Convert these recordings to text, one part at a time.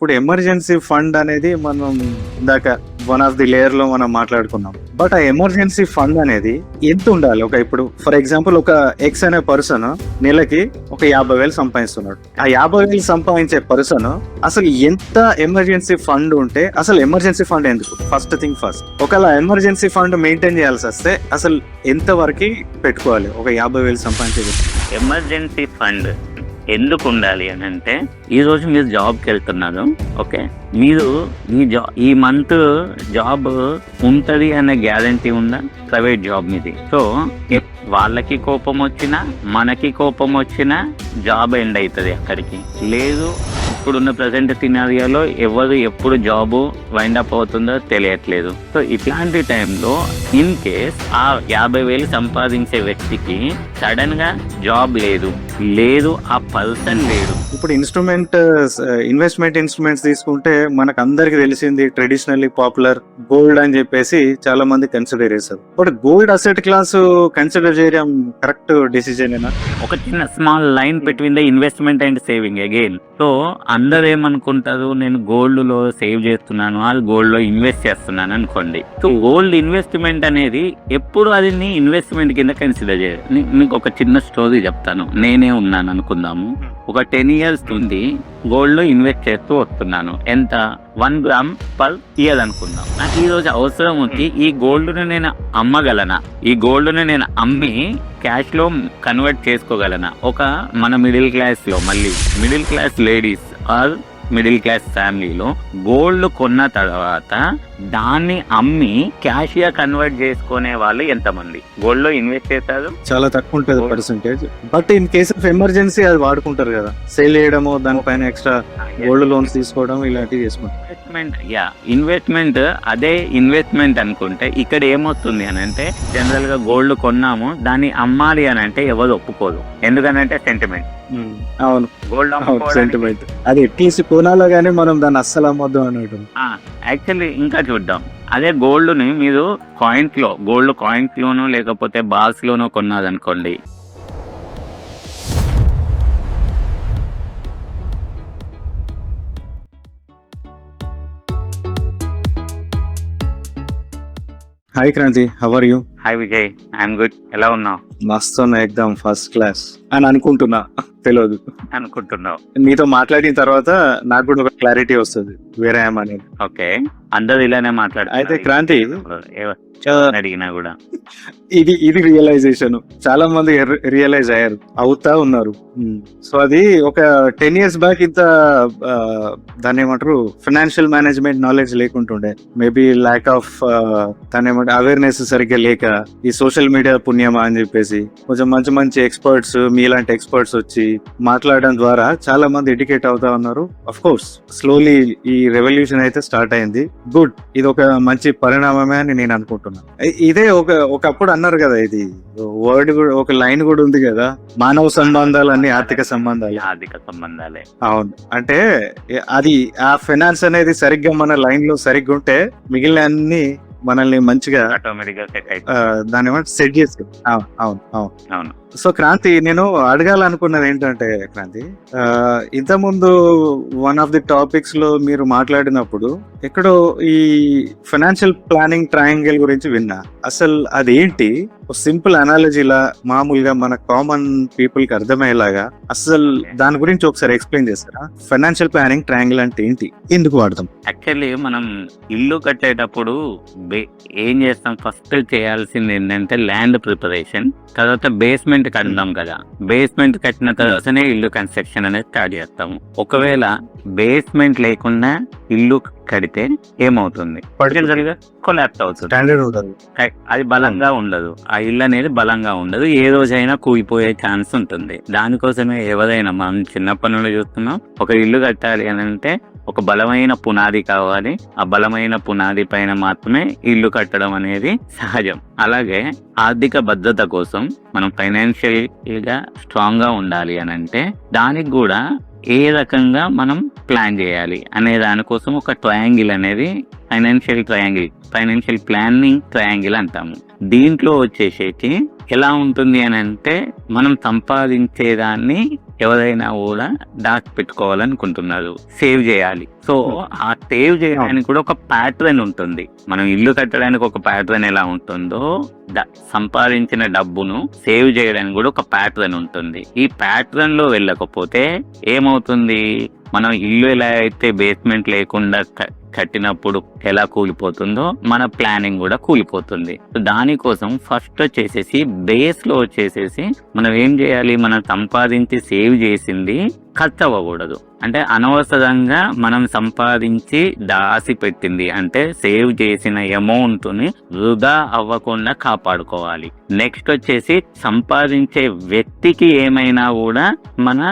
ఇప్పుడు emergency fund అనేది మనం ఇందాక వన్ ఆఫ్ ది లేయర్ లో మనం మాట్లాడుకున్నాం. బట్ ఆ ఎమర్జెన్సీ ఫండ్ అనేది ఎంత ఉండాలి? ఇప్పుడు ఫర్ ఎగ్జాంపుల్ ఒక ఎక్స్ అనే పర్సన్ నెలకి ఒక 50,000 సంపాదిస్తున్నాడు. ఆ 50,000 సంపాదించే పర్సన్ అసలు ఎంత ఎమర్జెన్సీ ఫండ్ ఉంటే, అసలు ఎమర్జెన్సీ ఫండ్ ఎందుకు? ఫస్ట్ థింగ్ ఫస్ట్, ఒకవేళ ఎమర్జెన్సీ ఫండ్ మెయింటైన్ చేయాల్సి వస్తే అసలు ఎంత వరకు పెట్టుకోవాలి ఒక 50,000 సంపాదించే? ఎమర్జెన్సీ ఫండ్ ఎందుకు ఉండాలి అని అంటే, ఈరోజు మీరు జాబ్కి వెళ్తున్నారు, ఓకే, మీరు ఈ మంత్ జాబ్ ఉంటుంది అనే గ్యారంటీ ఉందా? ప్రైవేట్ జాబ్ మీది. సో వాళ్ళకి కోపం వచ్చినా మనకి కోపం వచ్చినా జాబ్ ఎండ్ అవుతుంది అక్కడికి. లేదు, ఇప్పుడున్న ప్రజెంట్ సినారియోలో ఎవరు ఎప్పుడు జాబ్ వైండ్ అప్ అవుతుందో తెలియట్లేదు. సో ఇట్లాంటి టైంలో ఇన్ కేస్ ఆ 50,000 సంపాదించే వ్యక్తికి సడన్ గా జాబ్ లేదు, ఆ పర్సన్ లేడు. ఇప్పుడు ఇన్వెస్ట్మెంట్ ఇన్స్ట్రుమెంట్స్ తీసుకుంటే మనకు అందరికి తెలిసింది ట్రెడిషనల్లీ పాపులర్ గోల్డ్ అని చెప్పేసి చాలా మంది కన్సిడర్ చేస్తారు. But gold asset class consider చేయడం కరెక్ట్ డెసిజన్ ఏనా? ఒక చిన్న small line between the investment and saving again. So అందరు ఏమనుకుంటారు, నేను గోల్డ్ లో సేవ్ చేస్తున్నాను, వాళ్ళు గోల్డ్ లో ఇన్వెస్ట్ చేస్తున్నాను అనుకోండి. సో గోల్డ్ ఇన్వెస్ట్మెంట్ అనేది ఎప్పుడు అది ఇన్వెస్ట్మెంట్ కింద కన్సిడర్ చేయాలి. మీకు ఒక చిన్న స్టోరీ చెప్తాను. నేనే ఉన్నాను అనుకుందాము, ఒక 10 years నుండి గోల్డ్ లో ఇన్వెస్ట్ చేస్తూ వస్తున్నాను. ఎంత? 1 gram per year అనుకుందాం. నాకు ఈ రోజు అవసరం ఉంది, ఈ గోల్డ్ ను నేను అమ్మగలనా? ఈ గోల్డ్ ను నేను అమ్మి క్యాష్ లో కన్వర్ట్ చేసుకోగలనా? మన మిడిల్ క్లాస్ లో, మళ్ళీ middle class ladies or middle class ఫ్యామిలీలో గోల్డ్ కొన్న తర్వాత దాన్ని అమ్మి క్యాష్ గా కన్వర్ట్ చేసుకునే వాళ్ళు ఎంతమంది గోల్డ్ లో ఇన్వెస్ట్ చేస్తారు? చాలా తక్కువ ఉంటుంది percentage. But in case of emergency అది వాడుకుంటారు కదా, సేల్ చేయడము, దానిపైన ఎక్స్ట్రా గోల్డ్ లోన్స్ తీసుకోవడం, ఇలాంటివి చేసుకుంటారు. ఇన్వెస్ట్మెంట్ అదే ఇన్వెస్ట్మెంట్ అనుకుంటే ఇక్కడ ఏమవుతుంది అని అంటే, జనరల్ గా గోల్డ్ కొన్నాము, దాన్ని అమ్మాలి అని అంటే ఎవరు ఒప్పుకోరు. ఎందుకనంటే సెంటిమెంట్. అవును, గోల్డ్ సెంటిమెంట్. అది ఎట్లీస్ట్ కొనాలో గానీ మనం దాన్ని అస్సలు అమ్మొద్దు అన్నట్టు. యాక్చువల్లీ ఇంకా చూద్దాం, అదే గోల్డ్ ని మీరు గోల్డ్ కాయిన్స్ లోనో లేకపోతే బాల్స్ లోనో కొన్నారనుకోండి, hi Kranti, how are you? Hi Vijay, I am good. ఎలా ఉన్నావు? మస్తు ఎక్దమ్ ఫస్ట్ క్లాస్ అని అనుకుంటున్నా. తెలియదు అనుకుంటున్నావు. నీతో మాట్లాడిన తర్వాత నాకు కూడా ఒక క్లారిటీ వస్తుంది వేరే అనేది. ఓకే, అందరు ఇలానే మాట్లాడు. అయితే క్రాంతి, అడిగినా కూడా ఇది రియలైజేషన్ చాలా మంది రియలైజ్ అయ్యారు, అవుతా ఉన్నారు. సో అది ఒక 10 years బ్యాక్ ఇంత దాన్ని ఏమంటారు, ఫైనాన్షియల్ మేనేజ్మెంట్ నాలెడ్జ్ లేకుంటుండే. మేబీ ల్యాక్ ఆఫ్ దాన్ని ఏమంటారు, అవేర్నెస్ సరిగ్గా లేక, ఈ సోషల్ మీడియా పుణ్యమా అని చెప్పేసి కొంచెం మంచి ఎక్స్పర్ట్స్, మీలాంటి ఎక్స్పర్ట్స్ వచ్చి మాట్లాడడం ద్వారా చాలా మంది ఎడ్యుకేట్ అవుతా ఉన్నారు. అఫ్ కోర్స్ స్లోలీ ఈ రెవల్యూషన్ అయితే స్టార్ట్ అయింది. గుడ్, ఇది ఒక మంచి పరిణామమే అని నేను అనుకుంటున్నాను. ఇదే ఒకప్పుడు అన్నారు కదా, ఇది వర్డ్ కూడా, ఒక లైన్ కూడా ఉంది కదా, మానవ సంబంధాలు అన్ని ఆర్థిక సంబంధాలే. అవును, అంటే అది ఆ ఫైనాన్స్ అనేది సరిగ్గా మన లైన్ లో సరిగ్గా ఉంటే మిగిలిన అన్ని మనల్ని మంచిగా దాని సెట్ చేసి. అవును. సో క్రాంతి, నేను అడగాలనుకున్నది ఏంటంటే, క్రాంతి, ఇంతకుముందు వన్ ఆఫ్ ది టాపిక్స్ లో మీరు మాట్లాడినప్పుడు ఎక్కడో ఈ ఫైనాన్షియల్ ప్లానింగ్ ట్రయాంగిల్ గురించి విన్నా. అసలు అదేంటి? సింపుల్ అనాలజీలా మామూలుగా మన కామన్ పీపుల్ కి అర్థమయ్యేలాగా అసలు దాని గురించి ఒకసారి ఎక్స్ప్లెయిన్ చేస్తారా? ఫైనాన్షియల్ ప్లానింగ్ ట్రయాంగిల్ అంటే ఏంటి, ఎందుకు వాడతాం? యాక్చువల్లీ మనం ఇల్లు కట్టేటప్పుడు ఏం చేస్తాం? ఫస్ట్ చేయాల్సింది ఏంటంటే ల్యాండ్ ప్రిపరేషన్, తర్వాత బేస్మెంట్ కడతాం కదా. బేస్మెంట్ కట్టిన తర్వాతనే ఇల్లు కన్స్ట్రక్షన్ అనేది స్టార్ట్ చేస్తాము. ఒకవేళ బేస్మెంట్ లేకుండా ఇల్లు కడితే ఏమవుతుంది? పర్టికులర్గా కొలాప్స్ అవుతుంది, అది బలంగా ఉండదు, ఆ ఇల్లు అనేది బలంగా ఉండదు, ఏ రోజైనా కూలిపోయే ఛాన్స్ ఉంటుంది. దానికోసమే ఎవరైనా మనం చిన్నప్పటి నుండి చూస్తున్నాం, ఒక ఇల్లు కట్టాలి అని అంటే ఒక బలమైన పునాది కావాలి. ఆ బలమైన పునాది పైన మాత్రమే ఇల్లు కట్టడం అనేది సహజం. అలాగే ఆర్థిక భద్రత కోసం మనం ఫైనాన్షియల్ గా స్ట్రాంగ్ గా ఉండాలి అని అంటే దానికి కూడా ఏ రకంగా మనం ప్లాన్ చేయాలి అనే దానికోసం ఒక ట్రయాంగిల్ అనేది ఫైనాన్షియల్ ప్లానింగ్ ట్రయాంగిల్ అంటాము. దీంట్లో వచ్చేసేసి ఎలా ఉంటుంది అని అంటే, మనం సంపాదించేదాన్ని ఎవరైనా కూడా దాచి పెట్టుకోవాలనుకుంటున్నారు, సేవ్ చేయాలి. సో ఆ సేవ్ చేయడానికి కూడా ఒక ప్యాటర్న్ ఉంటుంది. మనం ఇల్లు కట్టడానికి ఒక ప్యాటర్న్ ఎలా ఉంటుందో, సంపాదించిన డబ్బును సేవ్ చేయడానికి కూడా ఒక ప్యాటర్న్ ఉంటుంది. ఈ ప్యాటర్న్ లో వెళ్ళకపోతే ఏమవుతుంది, మనం ఇల్లు ఎలా అయితే బేస్మెంట్ లేకుండా కట్టినప్పుడు ఎలా కూలిపోతుందో, మన ప్లానింగ్ కూడా కూలిపోతుంది. సో దానికోసం ఫస్ట్ వచ్చేసేసి బేస్ లో వచ్చేసేసి మనం ఏం చేయాలి, మనం సంపాదించి సేవ్ చేసింది ఖర్చు అవ్వకూడదు. అంటే అనవసరంగా మనం సంపాదించి దాసి పెట్టింది, అంటే సేవ్ చేసిన అమౌంట్ ని వృధా అవ్వకుండా కాపాడుకోవాలి. నెక్స్ట్ వచ్చేసి సంపాదించే వ్యక్తికి ఏమైనా కూడా మన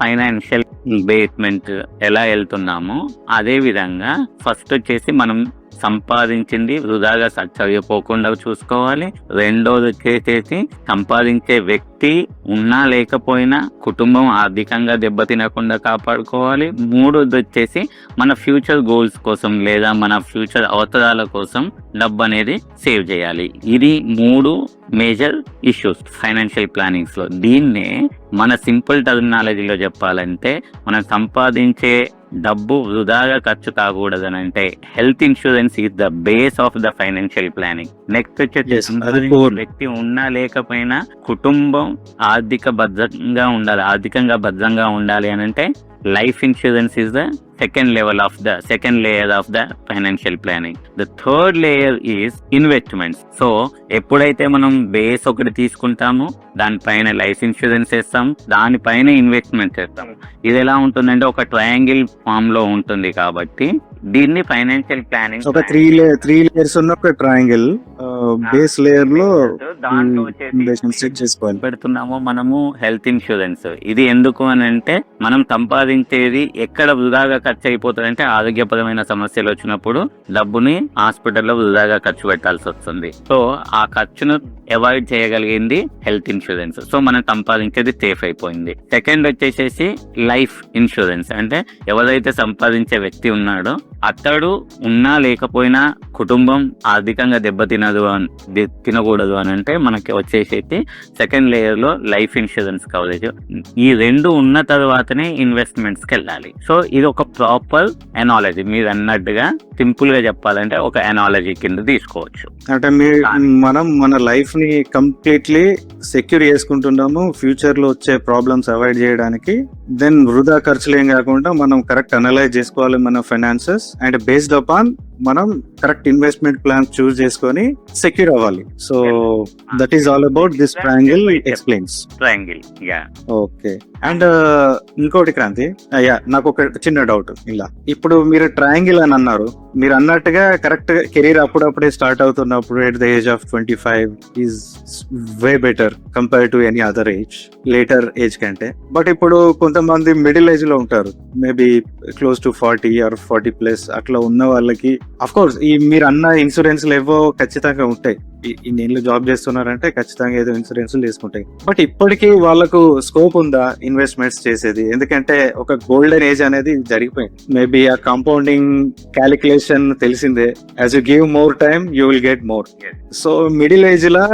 ఫైనాన్షియల్ బేస్మెంట్ ఎలా వెళ్తున్నామో అదే విధంగా ఫస్ట్ వచ్చేసి మనం సంపాదించింది వృధాగా ఖర్చు అయిపోకుండా చూసుకోవాలి. రెండోది వచ్చేసేసి సంపాదించే వ్యక్తి ఉన్నా లేకపోయినా కుటుంబం ఆర్థికంగా దెబ్బతినకుండా కాపాడుకోవాలి. మూడోది వచ్చేసి మన ఫ్యూచర్ గోల్స్ కోసం లేదా మన ఫ్యూచర్ అవసరాల కోసం డబ్బు అనేది సేవ్ చేయాలి. ఇది 3 మేజర్ ఇష్యూస్ ఫైనాన్షియల్ ప్లానింగ్స్ లో. దీన్నే మన సింపుల్ టర్మినాలజీలో చెప్పాలంటే, మనం సంపాదించే డబ్బు వృధాగా ఖర్చు కాకూడదని అంటే health insurance is the base of the financial planning. Next వచ్చేసి వ్యక్తి ఉన్నా లేకపోయినా కుటుంబం ఆర్థికంగా భద్రంగా ఉండాలి అని అంటే life insurance is the second layer of the financial planning. The third layer is investments. So ఎప్పుడైతే మనం బేస్ ఒకటి తీసుకుంటామో దానిపైన లైఫ్ ఇన్సూరెన్స్ వేస్తాం, దానిపైన ఇన్వెస్ట్మెంట్ చేస్తాం. ఇది ఎలా ఉంటుందంటే ఒక ట్రయాంగిల్ ఫామ్ లో ఉంటుంది. కాబట్టి దీన్ని ఫైనాన్షియల్ ప్లానింగ్ ఒక 3 లేయర్స్ ఉన్న ఒక ట్రయాంగిల్ బేస్ లేయర్ లో దాంట్లో పెడుతున్నాము మనము హెల్త్ ఇన్సూరెన్స్. ఇది ఎందుకు అని అంటే, మనం సంపాదించేది ఎక్కడ వృధాగా ఖర్చు అయిపోతుంది అంటే ఆరోగ్యపరమైన సమస్యలు వచ్చినప్పుడు డబ్బుని హాస్పిటల్లో వృధాగా ఖర్చు పెట్టాల్సి వస్తుంది. సో ఆ ఖర్చును అవాయిడ్ చేయగలిగింది హెల్త్ ఇన్సూరెన్స్. సో మనం సంపాదించేది సేఫ్ అయిపోయింది. సెకండ్ వచ్చేసేసి లైఫ్ ఇన్సూరెన్స్. అంటే ఎవరైతే సంపాదించే వ్యక్తి ఉన్నాడో అతడు ఉన్నా లేకపోయినా కుటుంబం ఆర్థికంగా తినకూడదు అని అంటే మనకి వచ్చేసేసి సెకండ్ లేయర్ లో లైఫ్ ఇన్సూరెన్స్ కవరేజ్. ఈ 2 ఉన్న తర్వాతనే ఇన్వెస్ట్మెంట్స్ కి వెళ్ళాలి. సో ఇది ఒక ప్రాపర్ ఎనాలజీ. మీరు అన్నట్టుగా సింపుల్ గా చెప్పాలంటే ఒక ఎనాలజీ కింద తీసుకోవచ్చు. అంటే మనం మన లైఫ్ ని కంప్లీట్లీ సెక్యూర్ చేసుకుంటున్నాము ఫ్యూచర్ లో వచ్చే ప్రాబ్లమ్స్ అవాయిడ్ చేయడానికి. దెన్ వృధా ఖర్చులు ఏం కాకుండా మనం కరెక్ట్ అనలైజ్ చేసుకోవాలి మన ఫైనాన్సెస్, అండ్ బేస్డ్ అపాన్ మనం కరెక్ట్ ఇన్వెస్ట్మెంట్ ప్లాన్ చూస్ చేసుకొని సెక్యూర్ అవ్వాలి. So that is all about this triangle explains. Okay. And ఇంకోటి క్రాంతి, నాకు ఒక చిన్న డౌట్. ఇలా ఇప్పుడు మీరు ట్రయాంగిల్ అని అన్నారు, మీరు అన్నట్టుగా కరెక్ట్ కెరీర్ అప్పుడప్పుడే స్టార్ట్ అవుతున్నప్పుడు at the age of 25 is way better compare to any other age, later age కంటే. బట్ ఇప్పుడు కొంతమంది మిడిల్ ఏజ్ లో ఉంటారు, మేబీ క్లోజ్ టు 40 or 40+ అట్లా ఉన్న వాళ్ళకి అఫ్ కోర్స్ ఈ మీరు అన్న ఇన్సూరెన్స్లు ఏవో ఖచ్చితంగా ఉంటాయి. ఇన్నేళ్ళు జాబ్ చేస్తున్నారంటే ఖచ్చితంగా ఏదో ఇన్సూరెన్స్లు తీసుకుంటాయి. బట్ ఇప్పటికీ వాళ్ళకు స్కోప్ ఉందా ఇన్వెస్ట్మెంట్స్ చేసేది? ఎందుకంటే ఒక గోల్డెన్ ఏజ్ అనేది జరిగిపోయింది. మేబీ ఆ కాంపౌండింగ్ క్యాలిక్యులేషన్ తెలిసిందే, as you give more time you will get more. So middle age లా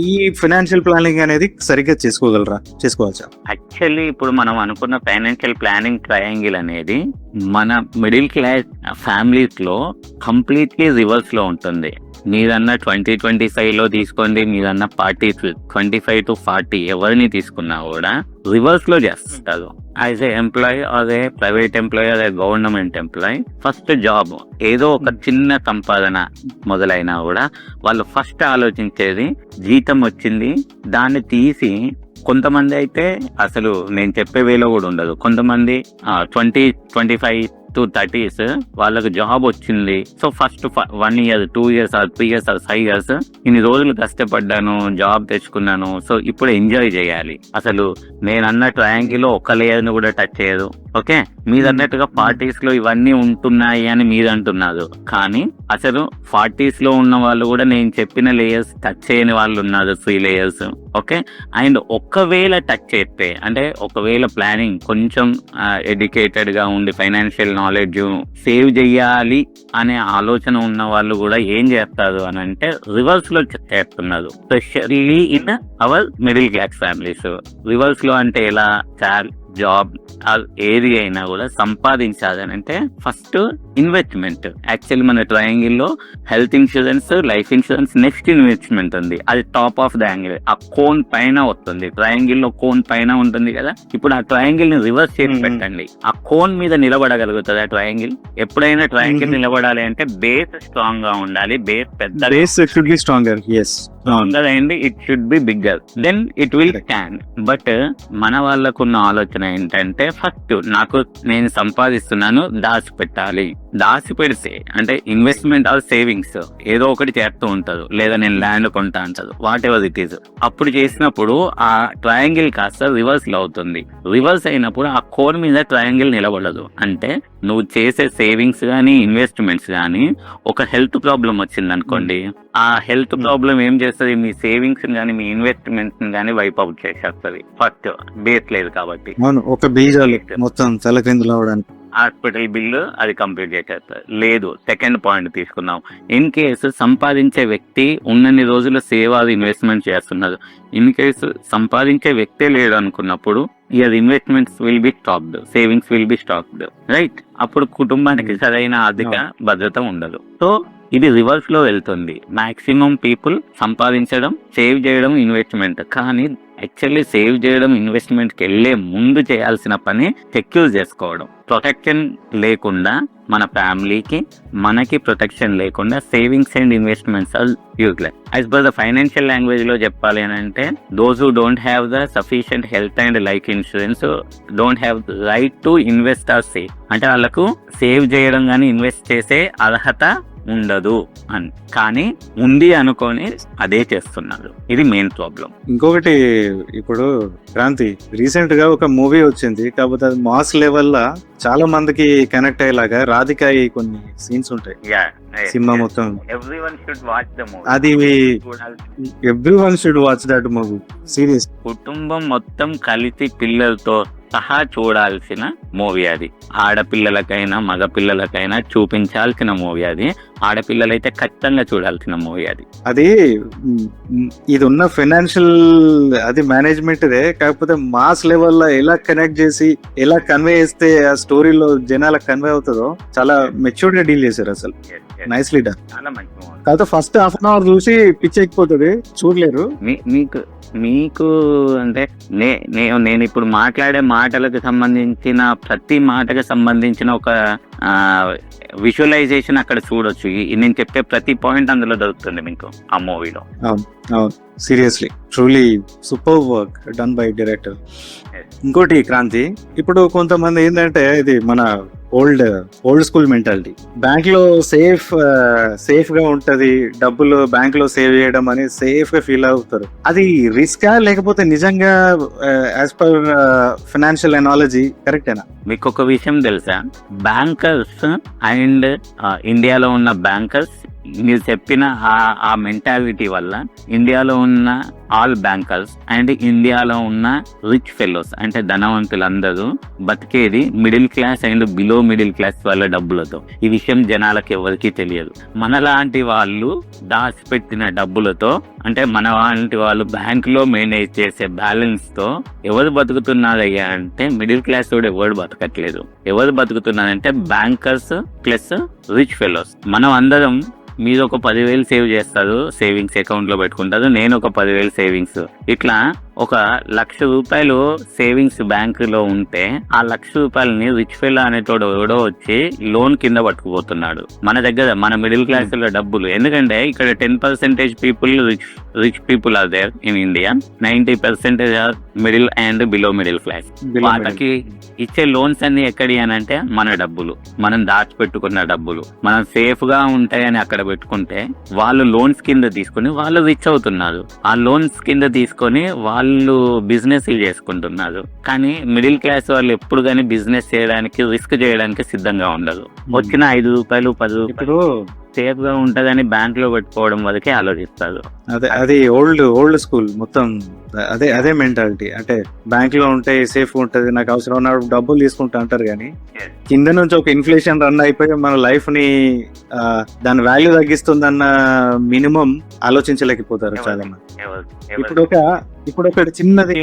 ఈ ఫైనాన్షియల్ ప్లానింగ్ అనేది సరిగ్గా చేసుకోవచ్చా? యాక్చువల్లీ ఇప్పుడు మనం అనుకున్న ఫైనాన్షియల్ ప్లానింగ్ ట్రయాంగిల్ అనేది మన మిడిల్ క్లాస్ ఫ్యామిలీస్ లో కంప్లీట్లీ రివర్స్ లో ఉంటుంది. మీరన్న 20-25 లో తీసుకోండి, మీరన్న 25 to 40 ఎవరిని తీసుకున్నా కూడా రివర్స్ లో చేస్తారు. As a employee are A private employee are A government employee, first job ఏదో ఒక చిన్న సంపాదన మొదలైనా కూడా వాళ్ళు ఫస్ట్ ఆలోచించేది జీతం వచ్చింది దాన్ని తీసి, కొంతమంది అయితే అసలు నేను చెప్పే వేలో కూడా ఉండదు. కొంతమంది 20-25 to 30s వాళ్ళకు జాబ్ వచ్చింది. So first 1 year 2 years or 3 years or 5 years ఇన్ని రోజులు కష్టపడ్డాను, జాబ్ తెచ్చుకున్నాను, సో ఇప్పుడు ఎంజాయ్ చేయాలి. అసలు నేను అన్న ట్రయాంగిల్ ఒక లేయర్ ను కూడా టచ్ చేయదు. ఓకే, మీరు అన్నట్టుగా 40s లో ఇవన్నీ ఉంటున్నాయి అని మీరు అంటున్నారు, కానీ అసలు 40s లో ఉన్న వాళ్ళు కూడా నేను చెప్పిన లేయర్స్ టచ్ చేయని వాళ్ళు ఉన్నారు, 3 లేయర్స్. ఓకే, అండ్ ఒకవేళ టచ్ చేస్తే అంటే ఒకవేళ ప్లానింగ్ కొంచెం ఎడ్యుకేటెడ్ గా ఉండి ఫైనాన్షియల్ నాలెడ్జ్ సేవ్ చేయాలి అనే ఆలోచన ఉన్న వాళ్ళు కూడా ఏం చేస్తారు అని అంటే రివర్స్ లో చేస్తున్నారు, specially in our middle class families. Reverse లో అంటే ఎలా, జాబ్ ఏది అయినా కూడా సంపాదించాలని అంటే ఫస్ట్ ఇన్వెస్ట్మెంట్. యాక్చువల్లీ మన ట్రయాంగిల్ లో health insurance, life insurance, next investment ఉంది. అది టాప్ ఆఫ్ ద యాంగిల్, ఆ కోన్ పైన వస్తుంది. ట్రయాంగిల్ లో కోన్ పైన ఉంటుంది కదా, ఇప్పుడు ఆ ట్రయాంగిల్ ని రివర్స్ చేసి పెట్టండి, ఆ కోన్ మీద నిలబడగలుగుతుంది ఆ ట్రయాంగిల్. ఎప్పుడైనా ట్రయాంగిల్ నిలబడాలి అంటే బేస్ స్ట్రాంగ్ గా ఉండాలి, బేస్ పెద్ద స్ట్రాంగర్, అండి, it should be bigger, then it will stand. But మన వాళ్ళకున్న ఆలోచన ఏంటంటే ఫస్ట్ నేను సంపాదిస్తున్నాను, దాచిపెట్టాలి. దాచిపెడితే అంటే ఇన్వెస్ట్మెంట్ ఆర్ సేవింగ్స్ ఏదో ఒకటి చేస్తూ ఉంటారు, లేదా నేను ల్యాండ్ కొంటా అంటారు, వాట్ ఎవర్ ఇట్ ఈస్. అప్పుడు చేసినప్పుడు ఆ ట్రయాంగిల్ కాస్త రివర్స్ లో అవుతుంది. రివర్స్ అయినప్పుడు ఆ కోర్ మీద ట్రయాంగిల్ నిలబడదు. అంటే నువ్వు చేసే సేవింగ్స్ కానీ ఇన్వెస్ట్మెంట్స్ కానీ ఒక హెల్త్ ప్రాబ్లం వచ్చింది అనుకోండి, ఆ హెల్త్ ప్రాబ్లం ఏం చేస్తుంది, మీ సేవింగ్స్ కానీ మీ ఇన్వెస్ట్మెంట్స్ కానీ వైప్ అవుట్ చేసేస్తుంది. ఫస్ట్ బేస్ లేదు కాబట్టి ఒక బీజాలు మొత్తం తలకిందులు అవడానికి హాస్పిటల్ బిల్లు అది కంప్లీట్ చేసేస్తారు. లేదు, సెకండ్ పాయింట్ తీసుకుందాం. ఇన్ కేసు సంపాదించే వ్యక్తి ఉన్నన్ని రోజులు సేవ్ అది ఇన్వెస్ట్మెంట్ చేస్తున్నారు, ఇన్ కేసు సంపాదించే వ్యక్తే లేడు అనుకున్నప్పుడు year investments will be stopped, savings will be stopped, right? అప్పుడు కుటుంబానికి సరైన ఆర్థిక భద్రత ఉండదు. సో ఇది రివర్స్ లో వెళ్తుంది. మాక్సిమం పీపుల్ సంపాదించడం, సేవ్ చేయడం, ఇన్వెస్ట్మెంట్. కానీ యాక్చువల్లీ సేవ్ చేయడం, ఇన్వెస్ట్మెంట్కి వెళ్లే ముందు చేయాల్సిన పని సెక్యూర్ చేసుకోవడం. ప్రొటెక్షన్ లేకుండా మన ఫ్యామిలీకి, మనకి ప్రొటెక్షన్ లేకుండా savings and investments are useless. As per the financial language లో చెప్పాలి అని అంటే those who don't have the sufficient health and life insurance don't have right to invest or save. అంటే వాళ్ళకు సేవ్ చేయడం కానీ ఇన్వెస్ట్ చేసే అర్హత ఉండదు అని, కానీ ఉంది అనుకొని అదే చేస్తున్నారు. ఇది మెయిన్ ప్రాబ్లం. ఇంకొకటి, ఇప్పుడు క్రాంతి రీసెంట్ గా ఒక మూవీ వచ్చింది, కాకపోతే అది మాస్ లెవెల్ లా చాలా మందికి కనెక్ట్ అయ్యేలాగా రాధికాయి కొన్ని సీన్స్ ఉంటాయి సినిమా మొత్తం. Everyone should watch the movie. అది everyone should watch that movie, serious. కుటుంబం మొత్తం కలిసి పిల్లలతో సహా చూడాల్సిన మూవీ అది. ఆడపిల్లలకైనా మగపిల్లలకైనా చూపించాల్సిన మూవీ అది. ఆడపిల్లలైతే ఖచ్చితంగా చూడాల్సిన మూవీ అది. అది ఇది ఉన్న ఫైనాన్షియల్ అది మేనేజ్మెంట్దే, కాకపోతే మాస్ లెవెల్లో ఎలా కనెక్ట్ చేసి ఎలా కన్వే చేస్తే ఆ స్టోరీలో జనాలకు కన్వే అవుతుందో చాలా మెచ్యూర్డ్ గా డీల్ చేశారు అసలు. Nicely done. చాలా మంచి మూవీ. కాకపోతే ఫస్ట్ హాఫ్ అన్ అవర్ చూసి పిచ్చెక్కిపోతుంది, చూడలేరు. మీకు అంటే నేను ఇప్పుడు మాట్లాడే మాటలకు సంబంధించిన ప్రతి మాటకు సంబంధించిన ఒక విజువలైజేషన్ అక్కడ చూడొచ్చు. నేను చెప్పే ప్రతి పాయింట్ అందులో దొరుకుతుంది మీకు ఆ మూవీలో. అవును, seriously truly super work done by director. ఇంకోటి క్రాంతి, ఇప్పుడు కొంతమంది ఏంటంటే ఇది మన ఓల్డ్ స్కూల్ మెంటాలిటీ, బ్యాంక్ లో సేఫ్ గా ఉంటది, డబ్బులు బ్యాంక్ లో సేవ్ చేయడం అని సేఫ్ గా ఫీల్ అవుతారు. అది రిస్కా లేకపోతే నిజంగా యాజ్ పర్ ఫైనాన్షియల్ ఎనాలజీ కరెక్టేనా? మీకు ఒక విషయం తెలుసా, బ్యాంకర్స్ అండ్ ఇండియాలో ఉన్న బ్యాంకర్స్ మీరు చెప్పిన ఆ మెంటాలిటీ వల్ల ఇండియాలో ఉన్న ఆల్ బ్యాంకర్స్ అండ్ ఇండియాలో ఉన్న రిచ్ ఫెలోస్ అంటే ధనవంతులందరూ బతికేది middle class and below middle class వాళ్ళ డబ్బులతో. ఈ విషయం జనాలకు ఎవరికీ తెలియదు. మనలాంటి వాళ్ళు దాచిపెట్టిన డబ్బులతో, అంటే మన లాంటి వాళ్ళు బ్యాంక్ లో మేనేజ్ చేసే బ్యాలెన్స్ తో ఎవరు బతుకుతున్నారయ్యా అంటే మిడిల్ క్లాస్ కూడా ఎవరు బతకట్లేదు. ఎవరు బతుకుతున్నారంటే బ్యాంకర్స్ ప్లస్ రిచ్ ఫెలోస్. మనం అందరం, మీరు ఒక 10,000 సేవ్ చేస్తారు, సేవింగ్స్ అకౌంట్ లో పెట్టుకుంటారు, నేను ఒక 10,000 సేవింగ్స్, ఇట్లా ఒక 1,00,000 రూపాయలు సేవింగ్స్ బ్యాంక్ లో ఉంటే ఆ 1,00,000 రూపాయలని రిచ్ ఫెలో అనేటోడు ఎవడో వచ్చి లోన్ కింద పట్టుకుపోతున్నాడు. మన దగ్గర మన మిడిల్ క్లాస్ లో డబ్బులు, ఎందుకంటే ఇక్కడ 10% people rich people are there in India, 90% are middle and below middle class. వాళ్ళకి ఇచ్చే లోన్స్ అన్ని ఎక్కడి అని అంటే మన డబ్బులు, మనం దాచిపెట్టుకున్న డబ్బులు, మనం సేఫ్ గా ఉంటాయని అక్కడ పెట్టుకుంటే వాళ్ళు లోన్స్ కింద తీసుకుని వాళ్ళు రిచ్ అవుతున్నారు. ఆ లోన్స్ కింద తీసుకొని వాళ్ళు బిజినెస్ చేసుకుంటున్నారు. కానీ మిడిల్ క్లాస్ వాళ్ళు ఎప్పుడు కానీ బిజినెస్ చేయడానికి, రిస్క్ చేయడానికి సిద్ధంగా ఉండదు. వచ్చిన 5 రూపాయలు 10 రూపాయలు. ఇప్పుడు సేఫ్ గా ఉంటదని బ్యాంక్ లో పెట్టుకోవడం వరకే ఆలోచిస్తారు. అది ఓల్డ్ స్కూల్ మొత్తం. అదే మెంటాలిటీ. అంటే బ్యాంక్ లో ఉంటే సేఫ్ ఉంటది, నాకు అవసరం ఉన్నప్పుడు డబ్బులు తీసుకుంటా అంటారు కానీ కింద నుంచి ఒక ఇన్ఫ్లేషన్ రన్ అయిపోయి మన లైఫ్ ని దాని వాల్యూ తగ్గిస్తుందన్న మినిమం ఆలోచించలేకపోతారు చాలా మంది. ఇప్పుడు ఒక చిన్నది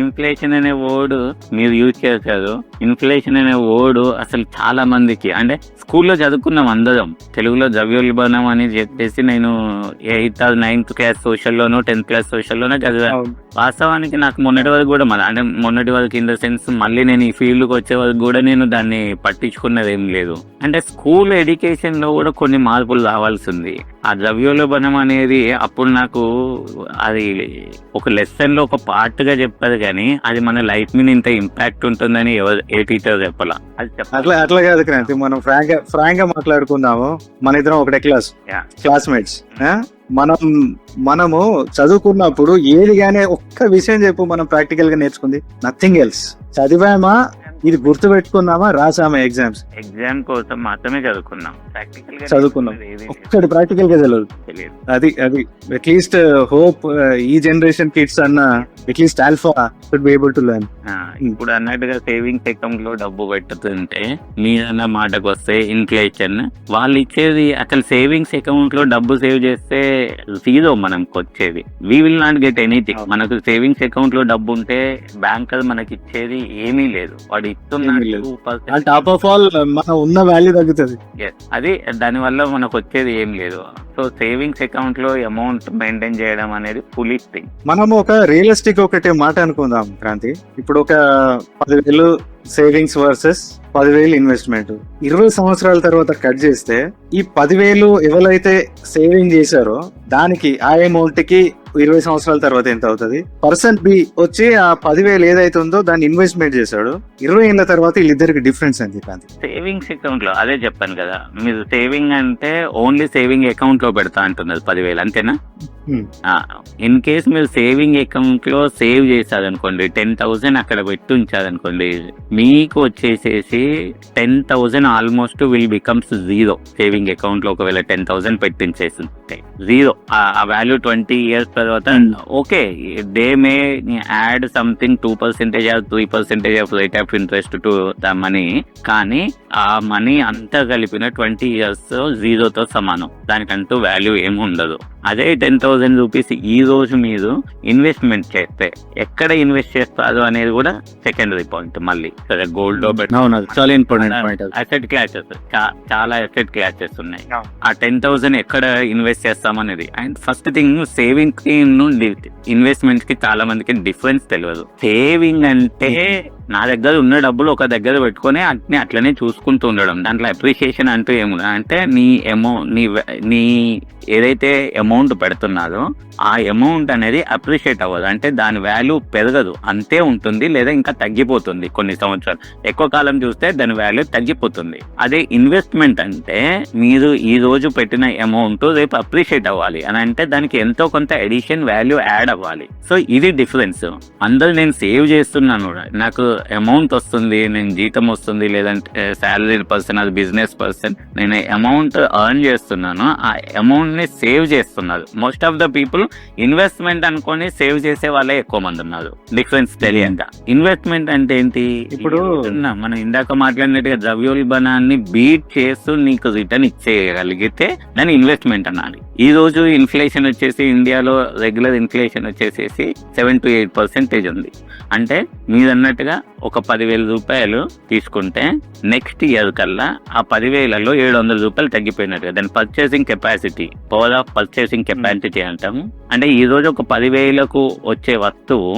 ఇన్ఫ్లేషన్ అనే వర్డ్ మీరు యూజ్ చేశారు. ఇన్ఫ్లేషన్ అనే వర్డ్ అసలు చాలా మందికి, అంటే స్కూల్లో చదువుకున్నాం అందరం, తెలుగులో ద్రవ్యోల్బణం అని చెప్పేసి నేను 9th క్లాస్ సోషల్లోనో 10th క్లాస్ సోషల్లోనో చదివాను. వాస్తవానికి నాకు మొన్నటి వరకు కూడా అంటే మొన్నటి వరకు ఇన్ ద సెన్స్ మళ్ళీ నేను ఈ ఫీల్డ్కి వచ్చే వరకు కూడా నేను దాన్ని పట్టించుకున్నది ఏం లేదు. అంటే స్కూల్ ఎడ్యుకేషన్ లో కూడా కొన్ని మార్పులు రావాల్సింది. ఆ ద్రవ్యోల్బణం అనేది అప్పుడు నాకు అది ఒక లెసన్ లో ఒక పార్ట్ గా చెప్పదు కానీ అది మన లైఫ్ మీద ఇంత ఇంపాక్ట్ ఉంటుందని ఏ టీచర్ చెప్పాలా. అట్లా కాదు క్రాంతి, మనం ఫ్రాంక్ గా మాట్లాడుకుందాము. మన ఇద్దరం ఒకటే క్లాస్మేట్స్. మనము చదువుకున్నప్పుడు ఏది గానీ ఒక్క విషయం చెప్పు మనం ప్రాక్టికల్ గా నేర్చుకుంది. Nothing else. చదివామా, ఇది గుర్తు పెట్టుకున్నామా, రాసామా, ఎగ్జామ్ కోసం మాత్రమే చదువుకున్నాం. ఒక్కటి ప్రాక్టికల్ గా తెలియదు. అది అట్లీస్ట్ హోప్ ఈ జనరేషన్ కిడ్స్ అన్న at least alpha should be able to learn. ఇప్పుడు అన్నట్టుగా సేవింగ్స్ అకౌంట్ లో డబ్బు పెట్టుతుంటే మీదన్న మాటకు వస్తే ఇన్ఫ్లేషన్ వాళ్ళు ఇచ్చేది అసలు సేవింగ్స్ అకౌంట్ లో డబ్బు సేవ్ చేస్తే జీరో మనకు వచ్చేది. We will not get anything. మనకు సేవింగ్స్ అకౌంట్ లో డబ్బు ఉంటే బ్యాంకర్ మనకి ఇచ్చేది ఏమీ లేదు. వాడు ఇస్తున్న టాప్ ఆఫ్ ఆల్ మన ఉన్న వాల్యూ తగ్గుతుంది. అది దాని వల్ల మనకు వచ్చేది ఏం లేదు. సో సేవింగ్స్ అకౌంట్ లో అమౌంట్ మెయింటైన్ చేయడం అనేది ఫులిష్ థింగ్. మనము ఒక రియలిస్టిక్ ఒకటి మాట అనుకుందాం క్రాంతి. ఇప్పుడు ఒక 10,000 సేవింగ్స్ వర్సెస్ 10,000 ఇన్వెస్ట్మెంట్ 20 సంవత్సరాల తర్వాత కట్ చేస్తే ఈ 10,000 ఎవరైతే సేవింగ్ చేశారో దానికి ఆ అమౌంట్ కి 20 సంవత్సరాల తర్వాత ఎంత అవుతుంది? పర్సన్ బి వచ్చి ఆ 10,000 ఏదైతే ఉందో దాన్ని ఇన్వెస్ట్మెంట్ చేశాడు, 20 ఏళ్ల తర్వాత వీళ్ళిద్దరికి డిఫరెన్స్ ఎంత? సేవింగ్స్ అకౌంట్ లో అదే చెప్పాను కదా, మీరు సేవింగ్ అంటే ఓన్లీ సేవింగ్ అకౌంట్ లో పెడతా అంటున్నారు 10,000 అంతేనా? ఇన్ కేస్ మీరు సేవింగ్ అకౌంట్ లో సేవ్ చేశారనుకోండి, 10,000 అక్కడ పెట్టి ఉంచారనుకోండి, మీకు వచ్చేసేసి 10,000 almost will becomes zero. Saving account లో ఒకవేళ 10,000 పెట్టించేసి జీరో, ఆ వాల్యూ 20 years తర్వాత okay they may add something 2% or 3% of rate of interest to the money, కానీ ఆ మనీ అంతా కలిపిన 20 years జీరోతో సమానం. దానికంటూ వాల్యూ ఏమి ఉండదు. అదే 10,000 రూపీస్ ఈ రోజు మీరు ఇన్వెస్ట్మెంట్ చేస్తే ఎక్కడ ఇన్వెస్ట్ చేస్తారు అనేది కూడా సెకండరీ పాయింట్. మళ్ళీ సరే గోల్డ్ లో చాలా ఇంపార్టెంట్ పాయింట్. అసెట్ క్లాసెస్ చాలా అసెట్ క్లాసెస్ ఉన్నాయి. ఆ 10,000 ఎక్కడ ఇన్వెస్ట్ చేస్తామనేది. అండ్ ఫస్ట్ థింగ్ సేవింగ్ కి ఇన్వెస్ట్మెంట్ కి చాలా మందికి డిఫరెన్స్ తెలియదు. సేవింగ్ అంటే నా దగ్గర ఉన్న డబ్బులు ఒక దగ్గర పెట్టుకొని అట్లనే చూసుకుంటూ ఉండడం, దాంట్లో అప్రిషియేషన్ అంటూ ఏముంది అంటే నీ ఏదైతే అమౌంట్ పెడుతున్నారో ఆ అమౌంట్ అనేది అప్రిషియేట్ అవ్వదు. అంటే దాని వాల్యూ పెరగదు, అంతే ఉంటుంది లేదా ఇంకా తగ్గిపోతుంది. కొన్ని సంవత్సరాలు ఎక్కువ కాలం చూస్తే దాని వాల్యూ తగ్గిపోతుంది. అదే ఇన్వెస్ట్మెంట్ అంటే మీరు ఈ రోజు పెట్టిన అమౌంట్ రేపు అప్రిషియేట్ అవ్వాలి అని అంటే దానికి ఎంతో కొంత ఎడిషన్ వాల్యూ యాడ్ అవ్వాలి. సో ఇది డిఫరెన్స్. అందరూ నేను సేవ్ చేస్తున్నాను, నాకు అమౌంట్ వస్తుంది, నేను జీతం వస్తుంది, లేదంటే శాలరీ పర్సన్ అది బిజినెస్ పర్సన్, నేను అమౌంట్ ఎర్న్ చేస్తున్నాను, ఆ అమౌంట్ ని సేవ్ చేస్తున్నారు. Most of the people investment అనుకొని సేవ్ చేసే వాళ్ళే ఎక్కువ మంది ఉన్నారు. డిఫరెన్స్ తెలియక. ఇన్వెస్ట్మెంట్ అంటే ఏంటి? ఇప్పుడు మనం ఇందాక మాట్లాడినట్టుగా ద్రవ్యోల్బణాన్ని బీట్ చేస్తూ నీకు రిటర్న్ ఇచ్చేయగలిగితే దాన్ని ఇన్వెస్ట్మెంట్ అనాలి. ఈ రోజు ఇన్ఫ్లేషన్ వచ్చేసి ఇండియాలో రెగ్యులర్ ఇన్ఫ్లేషన్ వచ్చేసేసి 7 to 8% ఉంది. అంటే మీరు అన్నట్టుగా ఒక 10,000 రూపాయలు తీసుకుంటే నెక్స్ట్ ఇయర్ కల్లా ఆ 10,000లో 700 రూపాయలు తగ్గిపోయినట్టుగా. దాని purchasing capacity, power of purchasing capacity అంటాము. అంటే ఈ రోజు ఒక 10,000కు వచ్చే వస్తువు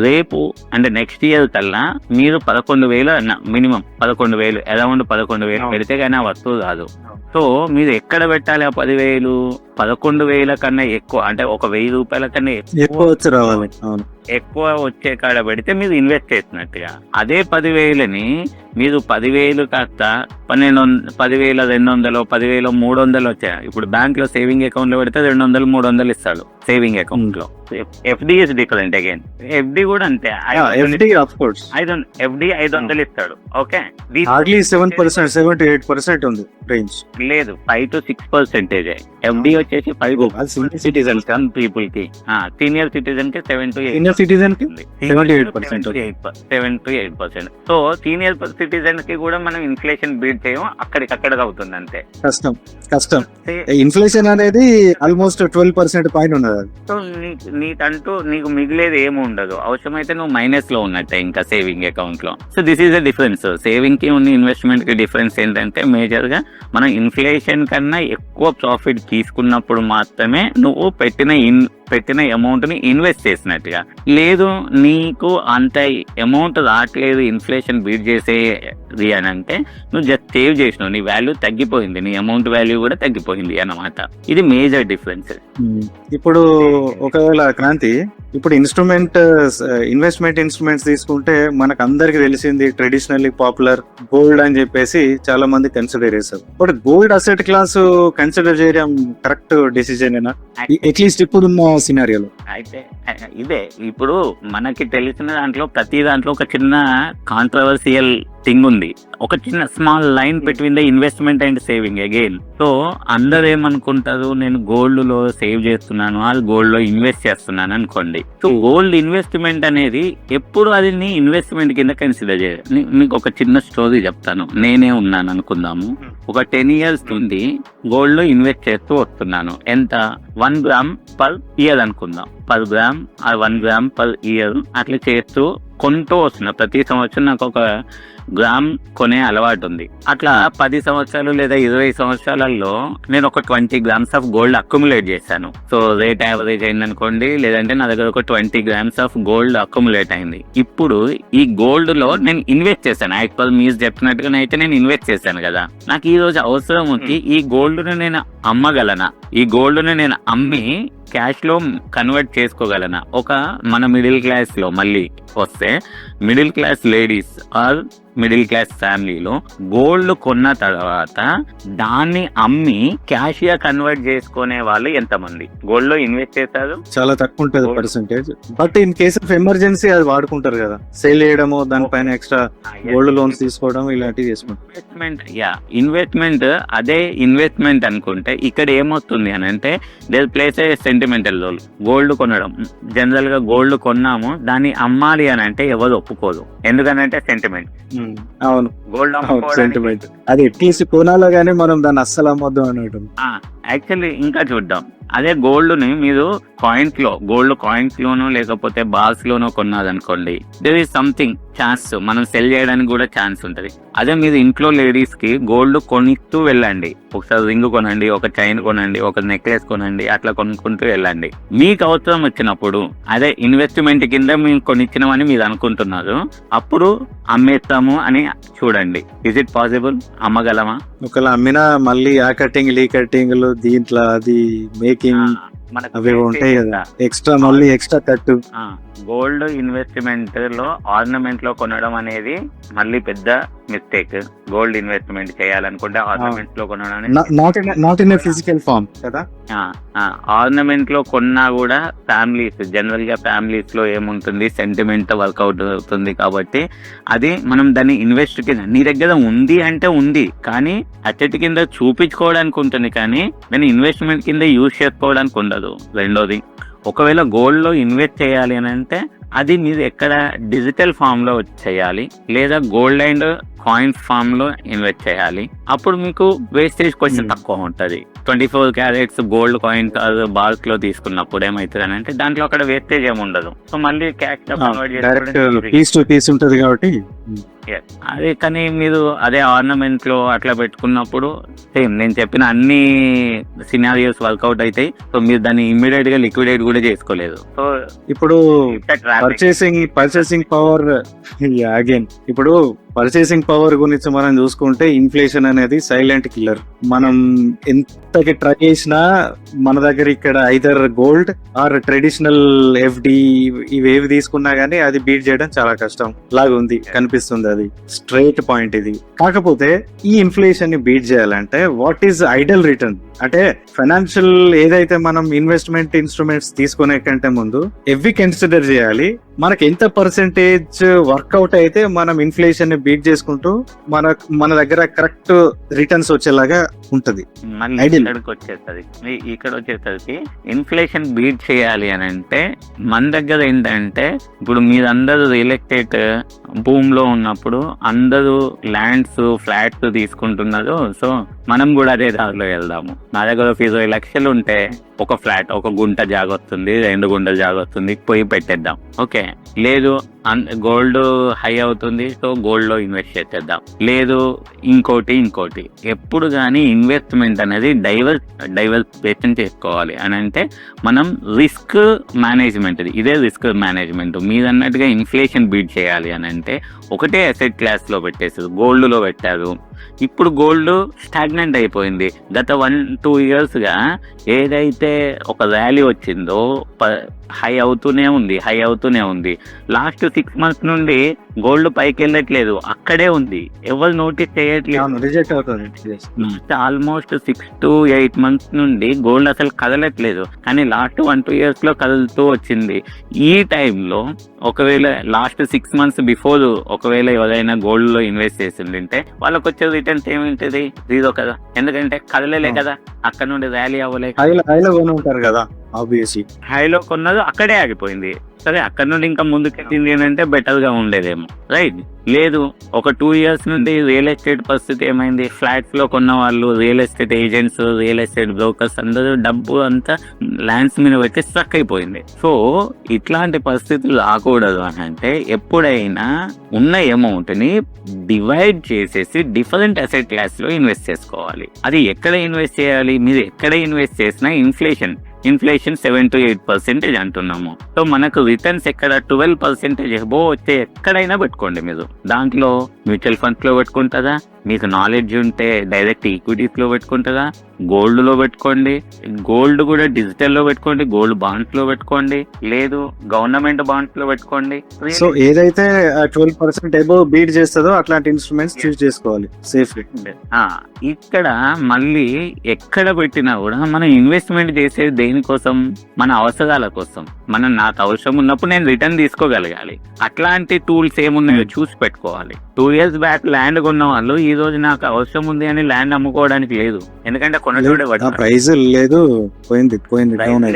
రేపు అంటే నెక్స్ట్ ఇయర్ కల్లా మీరు 11,000 మినిమం 11,000 అరౌండ్ 11,000 పెడితే కానీ ఆ వస్తువు రాదు. సో మీరు ఎక్కడ పెట్టాలి ఆ 10,000? 11,000 కన్నా ఎక్కువ, అంటే ఒక 1,000 రూపాయల కన్నా ఎక్కువ వచ్చే కాడ పెడితే మీరు ఇన్వెస్ట్ చేసినట్టుగా. అదే 10,000ని మీరు 10,000 కాస్త 10,200 10,300 వచ్చాయి. ఇప్పుడు బ్యాంక్ లో సేవింగ్ అకౌంట్ లో పెడితే 200-300 ఇస్తాడు సేవింగ్ అకౌంట్ లో. FD is different again. FD కూడా అంతే, FD of course ఎఫ్డి 500 ఇస్తాడు. ఓకే, hardly 7%, 7-8% ఉంది రేంజ్. లేదు 5 to 6%. ఎఫ్డి వచ్చేసి 5 సిటిజన్ పీపుల్ కి, సీనియర్ సిటిజన్ కి 7 to 8. సీనియర్ సిటిజన్ కి 7-8%. 7-8%. సో సీనియర్ సిటిజన్ కి కూడా మనం ఇన్ఫ్లేషన్ బీట్ చేయం, అక్కడికక్కడ అవుతుంది అంతే. కష్టం. ఇన్ఫ్లేషన్ అనేది ఆల్మోస్ట్ 12% పైన ఉన్నది. సో నీకంటూ నీకు మిగిలేదు ఏమి ఉండదు. అవసరమైతే నువ్వు మైనస్ లో ఉన్నట్టే ఇంకా సేవింగ్ అకౌంట్ లో. So this is the difference. Saving కి ఉన్న ఇన్వెస్ట్మెంట్ కి డిఫరెన్స్ ఏంటంటే మేజర్ గా మనం ఇన్ఫ్లేషన్ కన్నా ఎక్కువ ప్రాఫిట్ తీసుకున్నప్పుడు మాత్రమే నువ్వు పెట్టిన అమౌంట్ ని ఇన్వెస్ట్ చేసినట్టుగా. లేదు నీకు అంత అమౌంట్ రావట్లేదు ఇన్ఫ్లేషన్ బీట్ చేసేది అని అంటే నువ్వు జస్ట్ సేవ్ చేసినావు, నీ వాల్యూ తగ్గిపోయింది, నీ అమౌంట్ వాల్యూ కూడా తగ్గిపోయింది అన్నమాట. ఇది మేజర్ డిఫరెన్స్. ఇప్పుడు ఒకవేళ క్రాంతి, ఇప్పుడు ఇన్వెస్ట్మెంట్ ఇన్స్ట్రుమెంట్స్ తీసుకుంటే మనకు అందరికి తెలిసింది ట్రెడిషనల్లీ పాపులర్ గోల్డ్ అని చెప్పేసి చాలా మంది కన్సిడర్ చేస్తారు. But gold asset class consider చేయడం కరెక్ట్ డెసిజన్ ఏనా, అట్లీస్ట్ ఇప్పుడున్న సినారియోలో? అయితే ఇదే ఇప్పుడు మనకి తెలిసిన దాంట్లో ప్రతి దాంట్లో ఒక చిన్న కాంట్రవర్సియల్ థింగ్ ఉంది, ఒక చిన్న small line between the investment and saving again. So అందరు ఏమనుకుంటారు, నేను గోల్డ్ లో సేవ్ చేస్తున్నాను, వాళ్ళు గోల్డ్ లో ఇన్వెస్ట్ చేస్తున్నాను అనుకోండి. సో గోల్డ్ ఇన్వెస్ట్మెంట్ అనేది ఎప్పుడు అది నీ ఇన్వెస్ట్మెంట్ కింద కన్సిడర్ చేయాలి. మీకు ఒక చిన్న స్టోరీ చెప్తాను. నేనే ఉన్నాను అనుకుందాము, ఒక 10 years నుండి గోల్డ్ లో ఇన్వెస్ట్ చేస్తూ వస్తున్నాను. ఎంత? 1 gram per year అనుకుందాం. 1 gram or 1 gram per year అట్లా చేస్తూ కొంటూ వస్తున్నా. ప్రతి సంవత్సరం నాకు ఒక గ్రామ్ కొనే అలవాటు ఉంది. అట్లా 10 సంవత్సరాలు లేదా 20 సంవత్సరాలలో నేను ఒక 20 grams ఆఫ్ గోల్డ్ అక్యుములేట్ చేశాను. సో రేట్ యావరేజ్ అయింది అనుకోండి, లేదంటే నా దగ్గర ఒక 20 grams ఆఫ్ గోల్డ్ అక్యుములేట్ అయింది. ఇప్పుడు ఈ గోల్డ్ లో నేను ఇన్వెస్ట్ చేశాను. యాక్చువల్ మీరు చెప్పినట్టుగా అయితే నేను ఇన్వెస్ట్ చేశాను కదా. నాకు ఈ రోజు అవసరం ఉంది, ఈ గోల్డ్ ను నేను అమ్మగలనా, ఈ గోల్డ్ ను నేను అమ్మి క్యాష్ లో కన్వర్ట్ చేసుకోగలనా? ఒక మన మిడిల్ క్లాస్ లో మళ్ళీ వస్తే, middle class ladies or middle class ఫ్యామిలీలో గోల్డ్ కొన్న తర్వాత దాన్ని అమ్మి క్యాష్ గా కన్వర్ట్ చేసుకునే వాళ్ళు ఎంతమంది? గోల్డ్ లో ఇన్వెస్ట్ చేస్తారు చాలా తక్కువ ఉంటుంది percentage. But in case of emergency అది వాడుకుంటారు కదా, సేల్ చేయడము, దానిపైన ఎక్స్ట్రా గోల్డ్ లోన్స్ తీసుకోవడం ఇలాంటివి చేసుకుంటారు. ఇన్వెస్ట్మెంట్ అదే ఇన్వెస్ట్మెంట్ అనుకుంటే ఇక్కడ ఏమవుతుంది అని అంటే there plays a sentimental role. Gold కొనడం, జనరల్ గా గోల్డ్ కొన్నాము, దాన్ని అమ్మాలి అని అంటే ఎవరు ఒప్పుకోదు, ఎందుకనంటే సెంటిమెంట్. అవును, గోల్డ్ సెంటిమెంట్. అది ఎట్లీస్ట్ కొనాలో గానీ మనం దాన్ని అస్సలు అమ్మొద్దు అనడం. యాక్చువల్లీ ఇంకా చూద్దాం, అదే గోల్డ్ ని మీరు కాయిన్స్ లో, గోల్డ్ కాయిన్స్ లోనో లేకపోతే బాల్స్ లోనో కొన్నారనుకోండి, దేర్ ఈస్ సంథింగ్ ఛాన్స్, మనం సెల్ చేయడానికి కూడా ఛాన్స్ ఉంటది. అదే మీరు ఇంట్లో లేడీస్ కి గోల్డ్ కొనిస్తూ వెళ్ళండి, ఒకసారి రింగ్ కొనండి, ఒక చైన్ కొనండి, ఒక నెక్లెస్ కొనండి, అట్లా కొనుక్కుంటూ వెళ్ళండి. మీకు అవసరం వచ్చినప్పుడు అదే ఇన్వెస్ట్మెంట్ కింద మేము కొనిచ్చినామని మీరు అనుకుంటున్నారు, అప్పుడు అమ్మేస్తాము అని చూడండి. Is it possible? అమ్మగలమా? ఒకవేళ అమ్మినా మళ్ళీ ఆ కట్టింగ్ ఈ కట్టింగ్లు దీంట్లో అది మేకింగ్ అవి ఉంటాయి కదా, ఎక్స్ట్రా మళ్ళీ ఎక్స్ట్రా కట్టు. గోల్డ్ ఇన్వెస్ట్మెంట్ లో ఆర్నమెంట్ లో కొనడం అనేది మళ్ళీ పెద్ద మిస్టేక్. గోల్డ్ ఇన్వెస్ట్మెంట్ చేయాలనుకుంటే ఆర్నమెంట్ లో కొనడం, నాట్ ఇన్ ఫిజికల్ ఫార్మ్ కదా. ఆర్నమెంట్ లో కొన్నా కూడా ఫ్యామిలీస్, జనరల్ గా ఫ్యామిలీస్ లో ఏముంటుంది, సెంటిమెంట్ వర్కౌట్ అవుతుంది. కాబట్టి అది మనం దాన్ని ఇన్వెస్ట్ కింద, నీ దగ్గర ఉంది అంటే ఉంది, కానీ అచ్చటి కింద చూపించుకోవడానికి ఉంటుంది, కానీ దాన్ని ఇన్వెస్ట్మెంట్ కింద యూజ్ చేసుకోవడానికి ఉండదు. రెండోది, ఒకవేళ గోల్డ్ లో ఇన్వెస్ట్ చేయాలి అని అంటే అది మీరు ఎక్కడ డిజిటల్ ఫామ్ లో చేయాలి, లేదా గోల్డ్ అండ్ కాయిన్స్ ఫామ్ లో ఇన్వెస్ట్ చేయాలి. అప్పుడు మీకు వేస్టేజ్ కొంచెం తక్కువ ఉంటది. 24 carats గోల్డ్ కాయిన్స్ బాల్స్ లో తీసుకున్నప్పుడు ఏమవుతుంది అని అంటే దాంట్లో అక్కడ వేస్టేజ్ ఏమి ఉండదు. సో మళ్ళీ క్యాష్ పీస్ టు పీస్ ఉంటది కాబట్టి అదే. కానీ మీరు అదే ఆర్నమెంట్ లో అట్లా పెట్టుకున్నప్పుడు సేమ్ నేను చెప్పిన అన్ని సినారియోస్ వర్కౌట్ అవుతాయి. సో మీరు దాన్ని ఇమ్మీడియట్ గా లిక్విడేట్ కూడా చేసుకోలేదు. సో ఇప్పుడు పర్చేసింగ్ పవర్ అగైన్, ఇప్పుడు పర్చేసింగ్ పవర్ గురించి మనం చూసుకుంటే ఇన్ఫ్లేషన్ అనేది సైలెంట్ కిల్లర్. మనం ఎంతకి ట్రై చేసినా మన దగ్గర ఇక్కడ either gold or traditional FD ఇవేవి తీసుకున్నా గానీ అది బీట్ చేయడం చాలా కష్టం లాగా ఉంది కనిపిస్తుంది. అది స్ట్రైట్ పాయింట్ ఇది. కాకపోతే ఈ ఇన్ఫ్లేషన్ ని బీట్ చేయాలంటే వాట్ ఈస్ ఐడల్ రిటర్న్ అంటే ఫైనాన్షియల్ ఏదైతే మనం ఇన్వెస్ట్మెంట్ ఇన్స్ట్రుమెంట్స్ తీసుకునే కంటే ముందు ఎవ్వి కన్సిడర్ చేయాలి. మనకి ఎంత పర్సెంటేజ్ వర్కౌట్ అయితే మనం ఇన్ఫ్లేషన్ ని బీట్ చేసుకుంటూ మన దగ్గర కరెక్ట్ రిటర్న్స్ వచ్చేలాగా ఉంటది. ఇక్కడ వచ్చేసరికి ఇన్ఫ్లేషన్ బీట్ చేయాలి అని అంటే మన దగ్గర ఏంటంటే ఇప్పుడు మీరందరూ రియల్ ఎస్టేట్ భూమిలో ఉన్నప్పుడు అందరూ ల్యాండ్స్ ఫ్లాట్స్ తీసుకుంటున్నారు. సో మనం కూడా అదే దారిలో వెళ్దాము. నా దగ్గర 20 లక్షలు ఉంటే ఒక ఫ్లాట్, ఒక గుంట జాగ వస్తుంది, 2 గుంటలు జాగ వస్తుంది, పోయి పెట్టేద్దాం. ఓకే, లేదు గోల్డ్ హై అవుతుంది, సో గోల్డ్ లో ఇన్వెస్ట్ చేసేద్దాం. లేదు ఇంకోటి. ఎప్పుడు కానీ ఇన్వెస్ట్మెంట్ అనేది డైవర్సిఫికేషన్ చేసుకోవాలి అని అంటే మనం రిస్క్ మేనేజ్మెంట్, ఇదే రిస్క్ మేనేజ్మెంట్. మీరు అన్నట్టుగా ఇన్ఫ్లేషన్ బీట్ చేయాలి అని అంటే ఒకటే అసెట్ క్లాస్ లో పెట్టేసారు, గోల్డ్ లో పెట్టారు. ఇప్పుడు గోల్డ్ స్టాగ్నెంట్ అయిపోయింది. గత 1-2 years గా ఏదైతే ఒక ర్యాలీ వచ్చిందో హై అవుతూనే ఉంది. లాస్ట్ 6 months నుండి గోల్డ్ పైకి వెళ్ళట్లేదు, అక్కడే ఉంది, ఎవరు నోటీస్ చేయట్లేదు. ఆల్మోస్ట్ 6 to 8 months నుండి గోల్డ్ అసలు కదలట్లేదు, కానీ లాస్ట్ 1-2 years లో కదులుతూ వచ్చింది. ఈ టైంలో ఒకవేళ లాస్ట్ 6 months బిఫోర్ ఒకవేళ ఎవరైనా గోల్డ్ లో ఇన్వెస్ట్ చేసిందంటే వాళ్ళకి వచ్చే రిటర్న్స్ ఏమింటది? 0 కదా, ఎందుకంటే కదలలే కదా, అక్కడ నుండి ర్యాలీ అవ్వలే కదా. ఆబ్వియస్లీ హైలో కొన్నది అక్కడే ఆగిపోయింది. సరే, అక్కడ నుండి ఇంకా ముందుకెళ్ళింది ఏంటంటే బెటర్ గా ఉండేదేమో, రైట్? లేదు, ఒక 2 years నుండి రియల్ ఎస్టేట్ పరిస్థితి ఏమైంది? ఫ్లాట్స్ లో కొన్న వాళ్ళు, real estate agents, real estate brokers అందరూ డబ్బు అంతా ల్యాండ్స్ మీద పెట్టి స్ట్రక్ అయిపోయింది. సో ఇట్లాంటి పరిస్థితులు రాకూడదు అని అంటే ఎప్పుడైనా ఉన్న అమౌంట్ ని డివైడ్ చేసేసి డిఫరెంట్ అసెట్ క్లాస్ లో ఇన్వెస్ట్ చేసుకోవాలి. అది ఎక్కడ ఇన్వెస్ట్ చేయాలి? మీరు ఎక్కడ ఇన్వెస్ట్ చేసినా ఇన్ఫ్లేషన్ 7 to 8% అంటున్నాము. సో మనకు రిటర్న్స్ ఎక్కడ 12% అబోవ్ వచ్చే ఎక్కడైనా పెట్టుకోండి. మీరు దాంట్లో మ్యూచువల్ ఫండ్స్ లో పెట్టుకుంటారా, మీకు నాలెడ్జ్ ఉంటే డైరెక్ట్ ఈక్విటీస్ లో పెట్టుకుంటారా, గోల్డ్ లో పెట్టుకోండి, గోల్డ్ కూడా డిజిటల్ లో పెట్టుకోండి, గోల్డ్ బాండ్స్ లో పెట్టుకోండి, లేదు గవర్నమెంట్ బాండ్స్ లో పెట్టుకోండి. సో ఏదైతే 12% అబోవ్ బీట్ చేస్తుందో అట్లాంటి ఇన్స్ట్రుమెంట్స్ చూస్ చేసుకోవాలి సేఫ్. ఇక్కడ మళ్ళీ ఎక్కడ పెట్టినా కూడా మనం ఇన్వెస్ట్మెంట్ చేసేది దేనికోసం? మన అవసరాల కోసం. నాకు అవసరం ఉన్నప్పుడు నేను రిటర్న్ తీసుకోగలగాలి. అట్లాంటి టూల్స్ ఏమున్నాయో చూసి పెట్టుకోవాలి. 2 years బ్యాక్ ల్యాండ్ కొన్న వాళ్ళు ఈ రోజు నాకు అవసరం ఉంది అని ల్యాండ్ అమ్ముకోవడానికి లేదు, ఎందుకంటే ప్రైస్ లేదు, పోయింది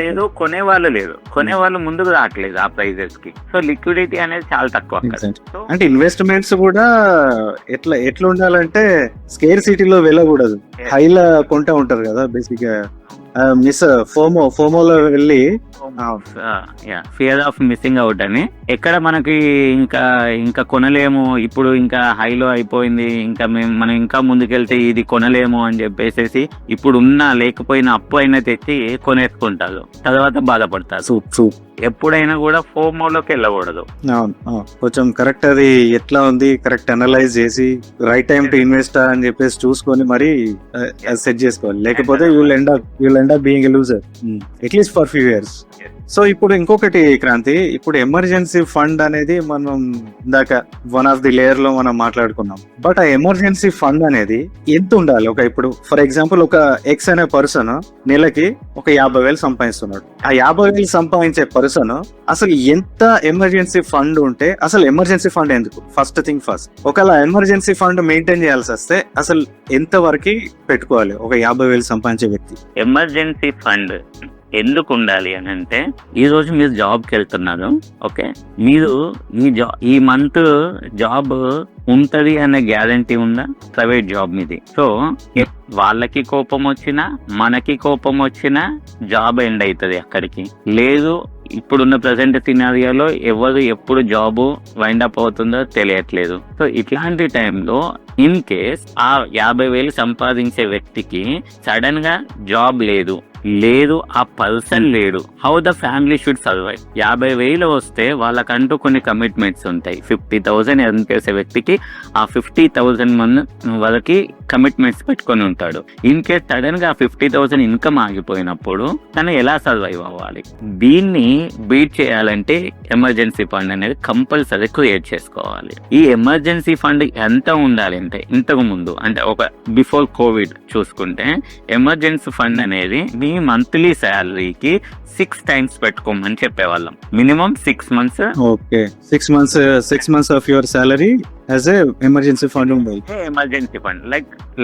లేదు, కొనేవాళ్ళు ముందుకు రావట్లేదు ఆ ప్రైజెస్ కి. సో లిక్విడిటీ అనేది చాలా తక్కువ. అంటే ఇన్వెస్ట్మెంట్స్ కూడా ఎట్లా ఉండాలంటే స్కేర్ సిటీలో వెళ్ళకూడదు, హైలా కొంటా ఉంటారు కదా బేసిక్ గా. ఫోమోలో వెళ్ళి ఫియర్ ఆఫ్ మిస్సింగ్ అవుట్ అని ఎక్కడ మనకి ఇంకా కొనలేము, ఇప్పుడు ఇంకా హైలో అయిపోయింది, మనం ఇంకా ముందుకెళ్తే ఇది కొనలేము అని చెప్పేసి ఇప్పుడు లేకపోయినా అప్పు అయినా తెచ్చి కొనేసుకుంటారు, తర్వాత బాధపడతారు. ఎప్పుడైనా కూడా ఫోమోలోకి వెళ్ళకూడదు. కొంచెం కరెక్ట్ అది ఎట్లా ఉంది కరెక్ట్ అనలైజ్ చేసి రైట్ టైం టు ఇన్వెస్ట్ అని చెప్పేసి చూసుకొని మరి సెట్ చేసుకోవాలి. లేకపోతే you'll end up being a loser at least for few years. So ఇప్పుడు ఇంకొకటి క్రాంతి, ఇప్పుడు ఎమర్జెన్సీ ఫండ్ అనేది మనం ఇందాక వన్ ఆఫ్ ది లేయర్ లో మనం మాట్లాడుకున్నాం. బట్ ఆ ఎమర్జెన్సీ ఫండ్ అనేది ఎంత ఉండాలి? ఇప్పుడు ఫర్ ఎగ్జాంపుల్ ఒక ఎక్స్ అనే పర్సన్ నెలకి ఒక 50,000 సంపాదిస్తున్నాడు. ఆ 50,000 సంపాదించే పర్సన్ అసలు ఎంత ఎమర్జెన్సీ ఫండ్ ఉంటే, అసలు ఎమర్జెన్సీ ఫండ్ ఎందుకు? ఫస్ట్ థింగ్ ఫస్ట్, ఒకవేళ ఎమర్జెన్సీ ఫండ్ మెయింటైన్ చేయాల్సి వస్తే అసలు ఎంత వరకు పెట్టుకోవాలి ఒక 50,000 సంపాదించే వ్యక్తి? ఎమర్జెన్సీ ఫండ్ ఎందుకు ఉండాలి అని అంటే, ఈ రోజు మీరు జాబ్కి వెళ్తున్నారు, ఓకే, మీరు ఈ మంత్ జాబ్ ఉంటది అనే గ్యారంటీ ఉందా? ప్రైవేట్ జాబ్ మీది. సో వాళ్ళకి కోపం వచ్చినా మనకి కోపం వచ్చినా జాబ్ ఎండ్ అవుతుంది అక్కడికి. లేదు, ఇప్పుడున్న ప్రెసెంట్ సినారియోలో ఎవరు ఎప్పుడు జాబ్ వైండ్ అప్ అవుతుందో తెలియట్లేదు. సో ఇట్లాంటి టైంలో ఇన్ కేస్ ఆ 50,000 సంపాదించే వ్యక్తికి సడన్ గా జాబ్ లేదు, లేదు ఆ పర్సన్ లేడు, how the family should survive. 50,000 వస్తే వాళ్ళకంటూ కొన్ని కమిట్మెంట్స్ ఉంటాయి. 50,000 ఎర్న్ చేసే వ్యక్తికి ఆ 50,000 మంది వాళ్ళకి కమిట్మెంట్స్ పెట్టుకొని ఉంటాడు. ఇన్ కేస్ సడన్ గా 50,000 ఇన్కమ్ ఆగిపోయినప్పుడు తను ఎలా సర్వైవ్ అవ్వాలి? దీన్ని బీట్ చేయాలంటే ఎమర్జెన్సీ ఫండ్ అనేది కంపల్సరీ క్రియేట్ చేసుకోవాలి. ఈ ఎమర్జెన్సీ ఫండ్ ఎంత ఉండాలి అంటే, ఇంతకు ముందు అంటే ఒక బిఫోర్ కోవిడ్ చూసుకుంటే ఎమర్జెన్సీ ఫండ్ అనేది మీ మంత్లీ శాలరీకి 6 times పెట్టుకోమని చెప్పేవాళ్ళం. Minimum 6 months. Okay, 6 months of your salary as a emergency fund ఉండాలి. ఎమర్జెన్సీ ఫండ్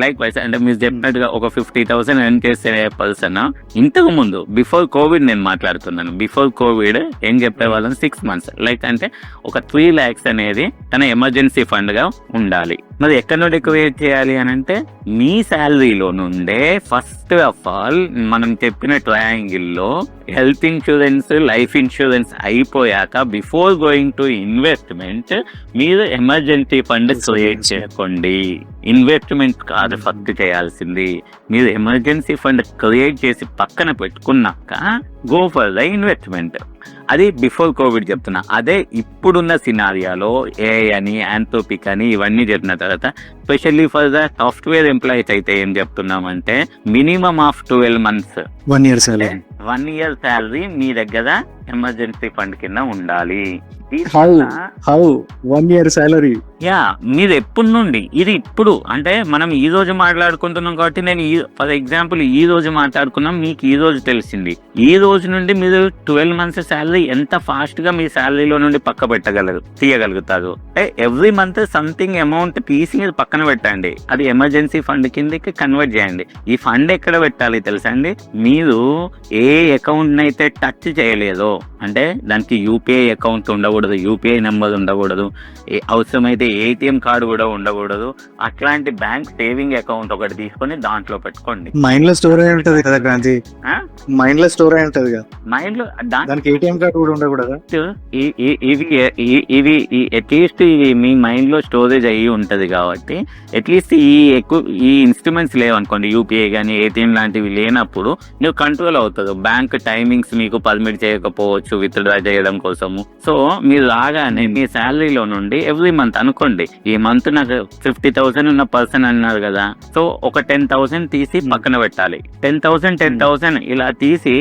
లైక్ వైస్ అంటే మీరు చెప్పినట్టుగా ఒక 50,000 ఎర్న్ చేసే పర్సన్ ఇంతకు ముందు బిఫోర్ కోవిడ్ నేను మాట్లాడుతున్నాను. బిఫోర్ కోవిడ్ ఏం చెప్పేవాళ్ళం, 6 months లైక్ అంటే ఒక 3 lakhs అనేది తన ఎమర్జెన్సీ ఫండ్ గా ఉండాలి. మరి ఎక్కడ నుండి క్రియేట్ చేయాలి అని అంటే మీ శాలరీలో నుండే ఫస్ట్ ఆఫ్ ఆల్ మనం చెప్పిన ట్రయాంగిల్ లో హెల్త్ ఇన్సూరెన్స్, లైఫ్ ఇన్సూరెన్స్ అయిపోయాక బిఫోర్ గోయింగ్ టు ఇన్వెస్ట్మెంట్ మీరు ఎమర్జెన్సీ ఫండ్ క్రియేట్ చేసుకోండి. ఇన్వెస్ట్మెంట్ కాదు ఫస్ట్ చేయాల్సింది, మీరు ఎమర్జెన్సీ ఫండ్ క్రియేట్ చేసి పక్కన పెట్టుకున్నాక గో ఫర్ ద ఇన్వెస్ట్మెంట్. అది బిఫోర్ కోవిడ్ చెప్తున్నా. అదే ఇప్పుడున్న సినారియాలో ఏఐ అని, యాంథ్రోపిక్ అని ఇవన్నీ చెప్పిన తర్వాత specially for the software employees అయితే ఏం చెప్తున్నామంటే minimum of 12 months 1 year salary, 1 year salary మీ దగ్గర ఎమర్జెన్సీ ఫండ్ కింద ఉండాలి. How 1 year salary? యా, మీరు ఎప్పటి నుండి ఇది ఇప్పుడు అంటే మనం ఈ రోజు మాట్లాడుకుంటున్నాం కాబట్టి నేను ఫర్ ఎగ్జాంపుల్ ఈ రోజు మాట్లాడుకున్నాం, మీకు ఈ రోజు తెలిసింది. ఈ రోజు నుండి మీరు 12 months శాలరీ ఎంత ఫాస్ట్ గా మీ శాలరీలో నుండి తీయగలుగుతారు. ఎవ్రీ మంత్ సంథింగ్ అమౌంట్ తీసి మీరు పక్కన పెట్టండి, అది ఎమర్జెన్సీ ఫండ్ కిందకి కన్వర్ట్ చేయండి. ఈ ఫండ్ ఎక్కడ పెట్టాలి తెలుసా అండి? మీరు ఏ అకౌంట్ అయితే టచ్ చేయలేదో అంటే దానికి యూపీఐ అకౌంట్ ఉండకూడదు, యూపీఐ నెంబర్ ఉండకూడదు, అవసరమైతే ఏటీఎం కార్డు కూడా ఉండకూడదు. అట్లాంటి బ్యాంక్ సేవింగ్ అకౌంట్ ఒకటి తీసుకొని దాంట్లో పెట్టుకోండి. మైండ్ లో స్టోర్ అయి ఉంటది కదా క్రాంతి, మైండ్ లో స్టోర్ అయి ఉంటది కదా, మైండ్ లో దానికి ఏటీఎం కార్డు కూడా ఉండకూడదు. ఇవి అట్లీస్ట్ మీ మైండ్ లో స్టోరేజ్ అయ్యి ఉంటది కాబట్టి అట్లీస్ట్ ఈ ఇన్స్ట్రుమెంట్స్ లేవనుకోండి, యూపీఐ కానీ ఏటీఎం లాంటివి లేనప్పుడు నువ్వు కంట్రోల్ అవుతుంది. బ్యాంక్ టైమింగ్స్ మీకు పర్మిట్ చేయకపోవచ్చు విత్డ్రా చేయడం కోసము. సో మీరు రాగానే మీ శాలరీలో నుండి ఎవ్రీ మంత్ అనుకోండి, ఈ మంత్ నాకు 50,000 ఉన్న పర్సన్ అన్నారు కదా, సో ఒక 10,000 తీసి పక్కన పెట్టాలి. 10,000 ఇలా తీసి,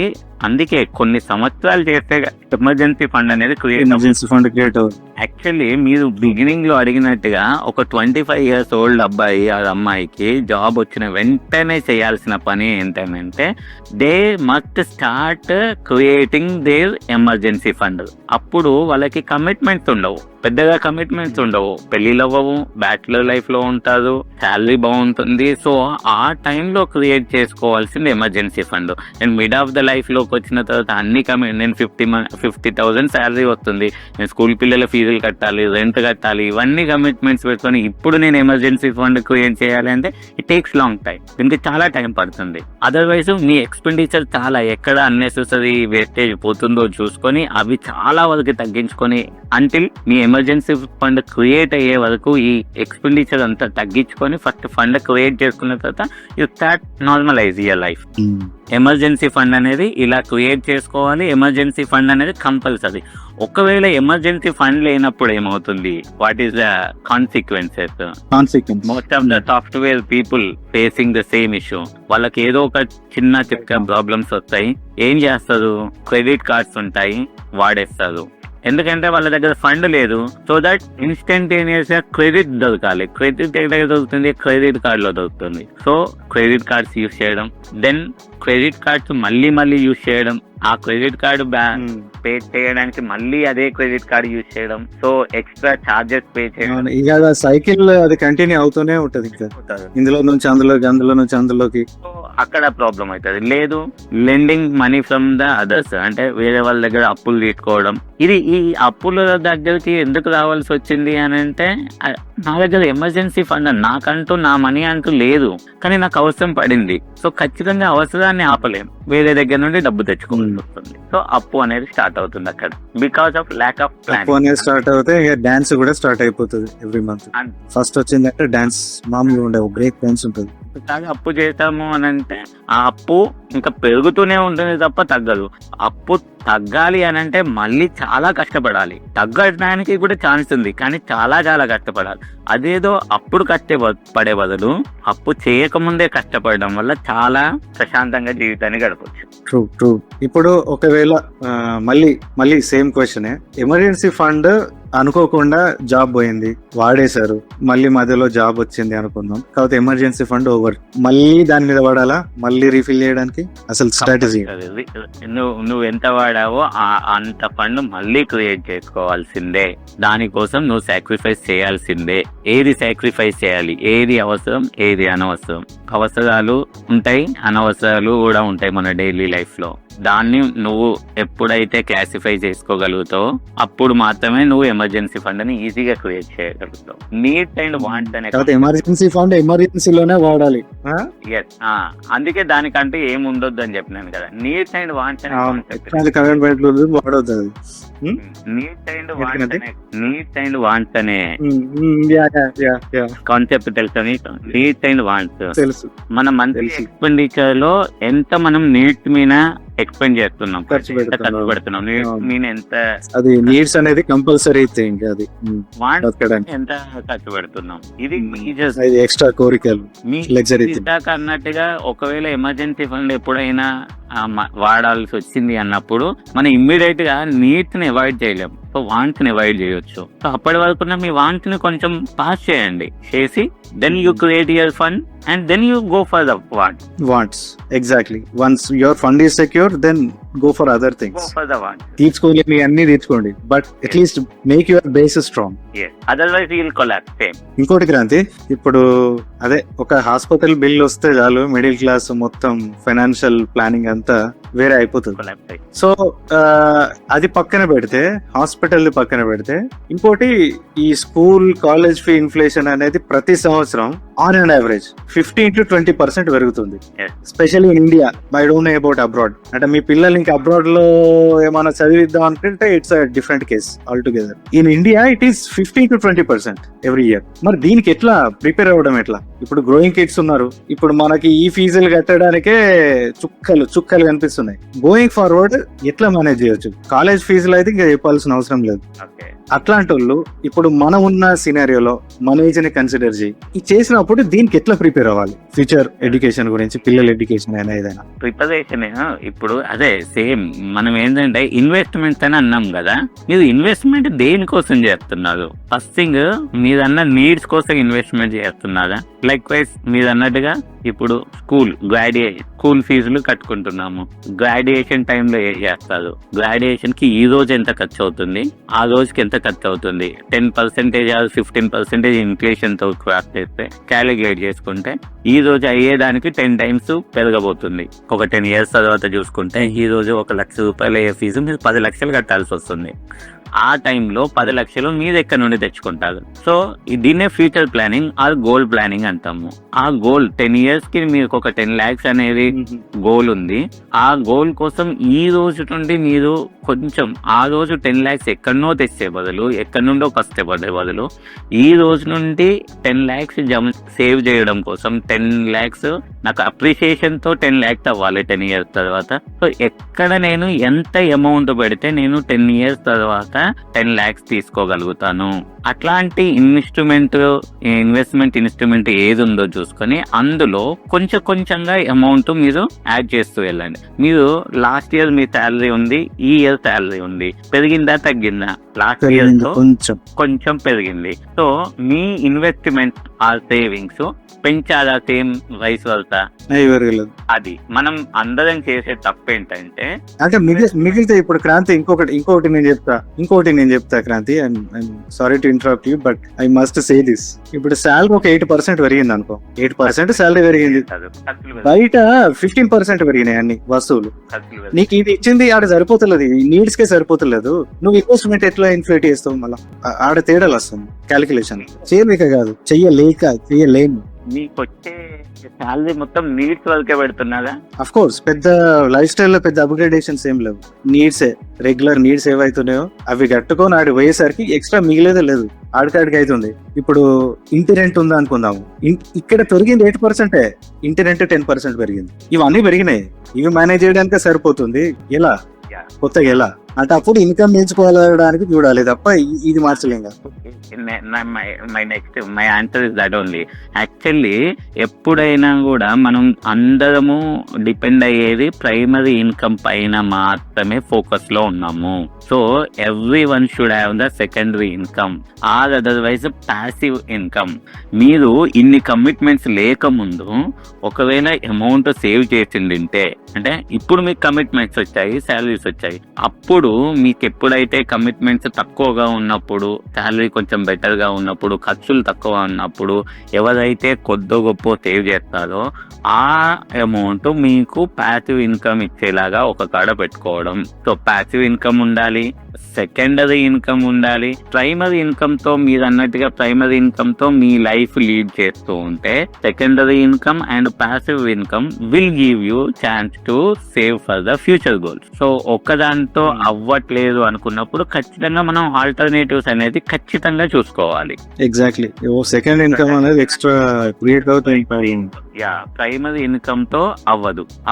అందుకే కొన్ని సంవత్సరాలు చేస్తే ఎమర్జెన్సీ ఫండ్ అనేది క్రియేట్ యాక్చువల్లీ మీరు బిగినింగ్ లో అడిగినట్టుగా ఒక 25 years old అబ్బాయి ఆ అమ్మాయికి జాబ్ వచ్చిన వెంటనే చేయాల్సిన పని ఏంటంటే they must start creating their emergency fund. అప్పుడు వాళ్ళకి కమిట్మెంట్స్ ఉండవు, పెద్దగా కమిట్మెంట్స్ ఉండవు, పెళ్లిళ్ళు అవ్వవు, బ్యాచులర్ లైఫ్ లో ఉంటారు, శాలరీ బాగుంటుంది. సో ఆ టైంలో క్రియేట్ చేసుకోవాల్సింది emergency fund. And mid of the life లోకి వచ్చిన తర్వాత అన్ని నేను 50,000 శాలరీ వస్తుంది, నేను స్కూల్ పిల్లల ఫీజులు కట్టాలి, రెంట్ కట్టాలి, ఇవన్నీ కమిట్మెంట్స్ పెట్టుకొని ఇప్పుడు నేను ఎమర్జెన్సీ ఫండ్ క్రియేట్ చేయాలి అంటే ఇట్ టేక్స్ లాంగ్ టైం, దీనికి చాలా టైం పడుతుంది. అదర్వైజ్ మీ ఎక్స్పెండిచర్ చాలా ఎక్కడ అన్నెసెసరీ వేస్టేజ్ పోతుందో చూసుకొని అవి చాలా వరకు తగ్గించుకొని అంటిల్ మీ ఎమర్జెన్సీ ఫండ్ క్రియేట్ అయ్యే వరకు ఈ ఎక్స్పెండిచర్ అంతా తగ్గించుకొని ఫస్ట్ ఫండ్ క్రియేట్ చేసుకున్న తర్వాత you start normalise your life. Emergency fund అనేది ఇలా క్రియేట్ చేసుకోవాలి. ఎమర్జెన్సీ ఫండ్ అనేది కంపల్సరీ. ఒకవేళ ఎమర్జెన్సీ ఫండ్ లేనప్పుడు ఏమవుతుంది, what is the consequences? Most of the software people facing the same issue. వాళ్ళకి ఏదో ఒక చిన్న ప్రాబ్లమ్స్ వస్తాయి, ఏం చేస్తారు, క్రెడిట్ కార్డ్స్ ఉంటాయి, వాడేస్తారు. ఎందుకంటే వాళ్ళ దగ్గర ఫండ్ లేదు. సో దట్ ఇన్స్టంటేనియస్ గా క్రెడిట్ దొరకాలి. క్రెడిట్ ఎక్కడ దొరుకుతుంది? క్రెడిట్ కార్డ్ లో దొరుకుతుంది. సో క్రెడిట్ కార్డ్స్ యూజ్ చేయడం, దెన్ క్రెడిట్ కార్డ్స్ మళ్ళీ యూజ్ చేయడం, ఆ క్రెడిట్ కార్డు పే చేయడానికి మళ్ళీ అదే క్రెడిట్ కార్డు యూజ్ చేయడం, సో ఎక్స్ట్రా చార్జెస్ పే చేయడం, ఇక సైకిల్ అది కంటిన్యూ అవుతూనే ఉంటది. ఇందులో నుంచి అందులోకి, అందులో నుంచి అందులోకి. సో అక్కడ ప్రాబ్లం అవుతుంది. లేదు, lending money from the others, అంటే వేరే వాళ్ళ దగ్గర అప్పులు తీసుకోవడం. ఇది ఈ అప్పుల దగ్గరికి ఎందుకు రావాల్సి వచ్చింది అని అంటే, నా దగ్గర ఎమర్జెన్సీ ఫండ్ నాకంటూ నా మనీ అంటూ లేదు, కానీ నాకు అవసరం పడింది. సో ఖచ్చితంగా అవసరాన్ని ఆపలేం, వేరే దగ్గర నుండి డబ్బు తెచ్చుకోవాల్సి వస్తుంది. సో అప్పు అనేది స్టార్ట్ అవుతుంది అక్కడ, because of lack of plan. అప్పు అనేది స్టార్ట్ అవుతే ఇక డాన్స్ కూడా స్టార్ట్ అయిపోతుంది. ఎవ్రీ మంత్ ఫస్ట్ వచ్చిందంటే డాన్స్ మామూలుగా ఉండే బ్రేక్ డాన్స్ ఉంటుంది. ఒకసారి అప్పు చేస్తాము అని అంటే ఆ అప్పు ఇంకా పెరుగుతూనే ఉంటుంది తప్ప తగ్గదు. అప్పు తగ్గాలి అని అంటే మళ్ళీ చాలా కష్టపడాలి. తగ్గడానికి కూడా ఛాన్స్ ఉంది, కానీ చాలా చాలా కష్టపడాలి. అదేదో అప్పుడు కష్టపడే బదులు అప్పు చేయకముందే కష్టపడడం వల్ల చాలా ప్రశాంతంగా జీవితాన్ని గడపచ్చు. True true. ఇప్పుడు ఒకవేళ మళ్ళీ సేమ్ క్వశ్చనే, ఎమర్జెన్సీ ఫండ్ అనుకోకుండా జాబ్ పోయింది, వాడేశారు, మళ్ళీ మధ్యలో జాబ్ వచ్చింది అనుకుందాం, కాకపోతే ఎమర్జెన్సీ ఫండ్ ఓవర్, మళ్ళీ దాని మీద వాడాలా, మళ్ళీ రీఫిల్ చేయడానికి అసలు స్ట్రాటజీ? నువ్వు ఎంత వాడావో అంత ఫండ్ మళ్ళీ క్రియేట్ చేసుకోవాల్సిందే. దానికోసం నువ్వు సాక్రిఫైస్ చేయాల్సిందే. ఏది సాక్రిఫైస్ చేయాలి, ఏది అవసరం, ఏది అనవసరం. అవసరాలు ఉంటాయి, అనవసరాలు కూడా ఉంటాయి మన డైలీ లైఫ్ లో. దాన్ని నువ్వు ఎప్పుడైతే క్లాసిఫై చేసుకోగలుగుతావో అప్పుడు మాత్రమే నువ్వు ఎమర్జెన్సీ ఫండ్ ని ఈజీగా క్రియేట్ చేయగలుగుతావు. నీడ్ అండ్ వాంట్ అనే ఎమర్జెన్సీ ఫండ్ ఎమర్జెన్సీలోనే వాడాలి. అందుకే దానికంటే ఏం ఉండొద్దు అని చెప్పినాను కదా. నీడ్ అండ్ వాంట్ అనే వాడొద్దు. నీడ్ అండ్ వాంట్ అనే కాన్సెప్ట్ తెలుసా నీకు? నీడ్ అండ్ వాంట్ తెలుసు. మన మంత్లీ ఎక్స్పెండిచర్ లో ఎంత మనం నీట్ మీద ఎక్స్పెండ్ చేస్తున్నాం, ఖర్చు పెడుతున్నాం, నేను ఎంత, అది నీడ్స్ అనేది కంపల్సరీ థింగ్, అది ఎంత ఖర్చు పెడుతున్నాం. ఇది ఎక్స్ట్రా కోరికలు అన్నట్టుగా. ఒకవేళ ఎమర్జెన్సీ ఫండ్ ఎప్పుడైనా వాడాల్సి వచ్చింది అన్నప్పుడు మనం ఇమ్మీడియట్ గా నీడ్స్ ని అవాయిడ్ చేయలేము, సో వాంట్స్ ని అవాయిడ్ చేయొచ్చు. సో అప్పటి వరకు మీ వాంట్స్ ని కొంచెం పాస్ చేసి then you create your fund and then you go for the wants. Exactly. Once your fund is secure, then go for other things. Go for the wants. తీర్చుకోండి, మీ అన్ని తీర్చుకోండి, but at least make your base strong. Yes. Otherwise you will collapse. Same. ఇంకోటి క్రాంతి, ఇప్పుడు అదే ఒక hospital bill వస్తే చాలు మిడిల్ క్లాస్ మొత్తం ఫైనాన్షియల్ ప్లానింగ్ అంతా వేరే అయిపోతుంది. సో అది పక్కన పెడితే, హాస్పిటల్ పక్కన పెడితే, ఇంకోటి ఈ స్కూల్ కాలేజ్ ఫీ ఇన్ఫ్లేషన్ అనేది ప్రతి సంవత్సరం ఆన్ అండ్ యావరేజ్ 15 to 20% పెరుగుతుంది. Specially in India. I don't know about abroad. అంటే మీ పిల్లలు ఇంకా అబ్రాడ్ లో ఏమైనా చదివిద్దాం అనుకుంటే it's a different case all together. In India it is 15 to 20% every year. మరి దీనికి ఎట్లా ప్రిపేర్ అవ్వడం ఎట్లా? ఇప్పుడు గ్రోయింగ్ కిడ్స్ ఉన్నారు, ఇప్పుడు మనకి ఈ ఫీజులు కట్టడానికే చుక్కలు కనిపిస్తున్నాయి. గోయింగ్ ఫార్వర్డ్ ఎట్లా మేనేజ్ చేయొచ్చు? కాలేజ్ ఫీజులు అయితే ఇంకా చెప్పాల్సిన అవసరం లేదు. అట్లాంటి వాళ్ళు ఇప్పుడు మనం ఉన్న సినారియోలో మన ఏజ్ ని కన్సిడర్ చేసినప్పుడు దీనికి ఎట్లా ప్రిపేర్ అవ్వాలి? ఫ్యూచర్ ఎడ్యుకేషన్ గురించి, పిల్లల ఎడ్యుకేషన్ అయినా ఏదైనా ప్రిపరేషన్. ఇప్పుడు అదే సేమ్ మనం ఏంటంటే ఇన్వెస్ట్మెంట్ అని అన్నాం కదా. మీరు ఇన్వెస్ట్మెంట్ దేనికోసం చేస్తున్నారు? ఫస్ట్ థింగ్ మీరన్న నీడ్స్ కోసం ఇన్వెస్ట్మెంట్ చేస్తున్నారా? లైక్ వైజ్ మీరు అన్నట్టుగా ఇప్పుడు స్కూల్ ఫీజులు కట్టుకుంటున్నాము. గ్రాడ్యుయేషన్ టైంలో ఏం చేస్తారు? గ్రాడ్యుయేషన్ కి ఈ రోజు ఎంత ఖర్చు అవుతుంది, ఆ రోజుకి ఎంత ఖర్చు అవుతుంది, 10% 15% ఇన్ఫ్లేషన్ తో క్రాస్ చేస్తే క్యాలిక్యులేట్ చేసుకుంటే ఈ రోజు అయ్యేదానికి 10 times పెరగబోతుంది. ఒక 10 years తర్వాత చూసుకుంటే ఈ రోజు 1 లక్ష రూపాయలు అయ్యే ఫీజు మీరు 10 లక్షలు కట్టాల్సి వస్తుంది. ఆ టైంలో 10 లక్షలు మీరు ఎక్కడి నుండి తెచ్చుకుంటారు? సో దీన్నే future planning are goal planning అంటాము. ఆ గోల్ 10 years కి మీకు ఒక 10 lakhs అనేది గోల్ ఉంది. ఆ గోల్ కోసం ఈ రోజు నుండి మీరు కొంచెం ఆ రోజు 10 lakhs ఎక్కడనో తెచ్చే బదులు, ఎక్కడి నుండో కష్టపడే బదులు ఈ రోజు నుండి 10 lakhs సేవ్ చేయడం కోసం 10 lakhs నాకు అప్రిషియేషన్ తో 10 lakhs అవ్వాలి 10 years తర్వాత. సో ఎక్కడ నేను ఎంత అమౌంట్ పెడితే నేను 10 years తర్వాత 10 lakhs తీసుకోగలుగుతాను? అట్లాంటి ఇన్వెస్ట్మెంట్ ఇన్స్ట్రుమెంట్ ఏది ఉందో చూసుకొని అందులో కొంచెంగా అమౌంట్ మీరు యాడ్ చేస్తూ వెళ్ళండి. మీరు లాస్ట్ ఇయర్ మీ శాలరీ ఉంది, ఈ ఇయర్ శాలరీ ఉంది, పెరిగిందా తగ్గిందా? లాస్ట్ ఇయర్ తో కొంచెం పెరిగింది. సో మీ ఇన్వెస్ట్మెంట్ ఆర్ సేవింగ్స్ పెంచాలా? Same vice versa? అది మనం అందరం చేసే తప్పు ఏంటంటే, అంటే మిగిలితే ఇప్పుడు క్రాంతి ఇంకోటి నేను చెప్తా Kranti, sorry to interrupt you, but I must say this. ఇప్పుడు శాలరీ ఒక 8% పెరిగింది అనుకో, 8% శాలరీ పెరిగింది, బయట 15% పెరిగినాయి అన్ని వస్తువులు. నీకు ఇది ఇచ్చింది ఆడ సరిపోతలేదు, నీడ్స్ కే సరిపోతలేదు, నువ్వు ఇన్వెస్ట్మెంట్ ఎట్లా ఇన్ఫ్లేట్ చేస్తావు? మళ్ళీ ఆడ తేడాలు వస్తుంది క్యాలిక్యులేషన్. చేయలేక కాదు, చెయ్యలేను. మీకు వచ్చే శాలరీ మొత్తం నీడ్స్ వరకే పెడుతున్నారా? అఫ్ కోర్స్ పెద్ద లైఫ్ స్టైల్ లో పెద్ద అప్గ్రేడేషన్స్ ఏం లేవు. నీడ్సే, రెగ్యులర్ నీడ్స్ ఏవైతున్నాయో అవి కట్టుకొని ఆడి పోయేసరికి ఎక్స్ట్రా మిగిలేదే లేదు, ఆడికాడికి అవుతుంది. ఇప్పుడు ఇంటి రెంట్ ఉందా అనుకుందాము, ఇక్కడ పెరిగింది 8%, ఇంటి రెంట్ 10% పెరిగింది. ఇవన్నీ పెరిగినాయి, ఇవి మేనేజ్ చేయడానికే సరిపోతుంది. ఎలా కొత్తగా ఎలా అంటే అప్పుడు ఇన్కమ్ పెంచుకోవడానికి చూడాలి తప్ప ఇది మార్చలేం కదా. My answer is that only. Actually ఎప్పుడైనా కూడా మనం అందరము డిపెండ్ అయ్యేది ప్రైమరీ ఇన్కమ్ పైన మాత్రమే ఫోకస్ లో ఉన్నాము. So every one should have the secondary income or otherwise passive income. మీరు ఇన్ని కమిట్మెంట్స్ లేకముందు ఒకవేళ అమౌంట్ సేవ్ చేసిండింటే, అంటే ఇప్పుడు మీకు కమిట్మెంట్స్ వచ్చాయి, శాలరీస్ వచ్చాయి, అప్పుడు మీకు ఎప్పుడైతే కమిట్మెంట్స్ తక్కువగా ఉన్నప్పుడు, శాలరీ కొంచెం బెటర్ గా ఉన్నప్పుడు, ఖర్చులు తక్కువ ఉన్నప్పుడు ఎవరైతే కొద్ది గొప్ప సేవ్ చేస్తారో ఆ అమౌంట్ మీకు ప్యాసివ్ ఇన్కమ్ ఇచ్చేలాగా ఒక కాడ పెట్టుకోవడం. సో ప్యాసివ్ ఇన్కమ్ ఉండాలి, సెకండరీ ఇన్కమ్ ఉండాలి. ప్రైమరీ ఇన్కమ్ తో మీరు అన్నట్టుగా ప్రైమరీ ఇన్కమ్ తో మీ లైఫ్ లీడ్ చేస్తూ ఉంటే secondary income and passive income will give you chance to save for the future goals. So ఒక్కదాంతో అవ్వట్లేదు అనుకున్నప్పుడు ఖచ్చితంగా మనం ఆల్టర్నేటివ్స్ అనేది ఖచ్చితంగా చూసుకోవాలి. ఎగ్జాక్ట్లీ, సెకండ్ ఇన్కమ్ అనేది ఎక్స్ట్రా క్రియేట్ అవుతుంది. ప్రైమరీ ఇన్కమ్ తో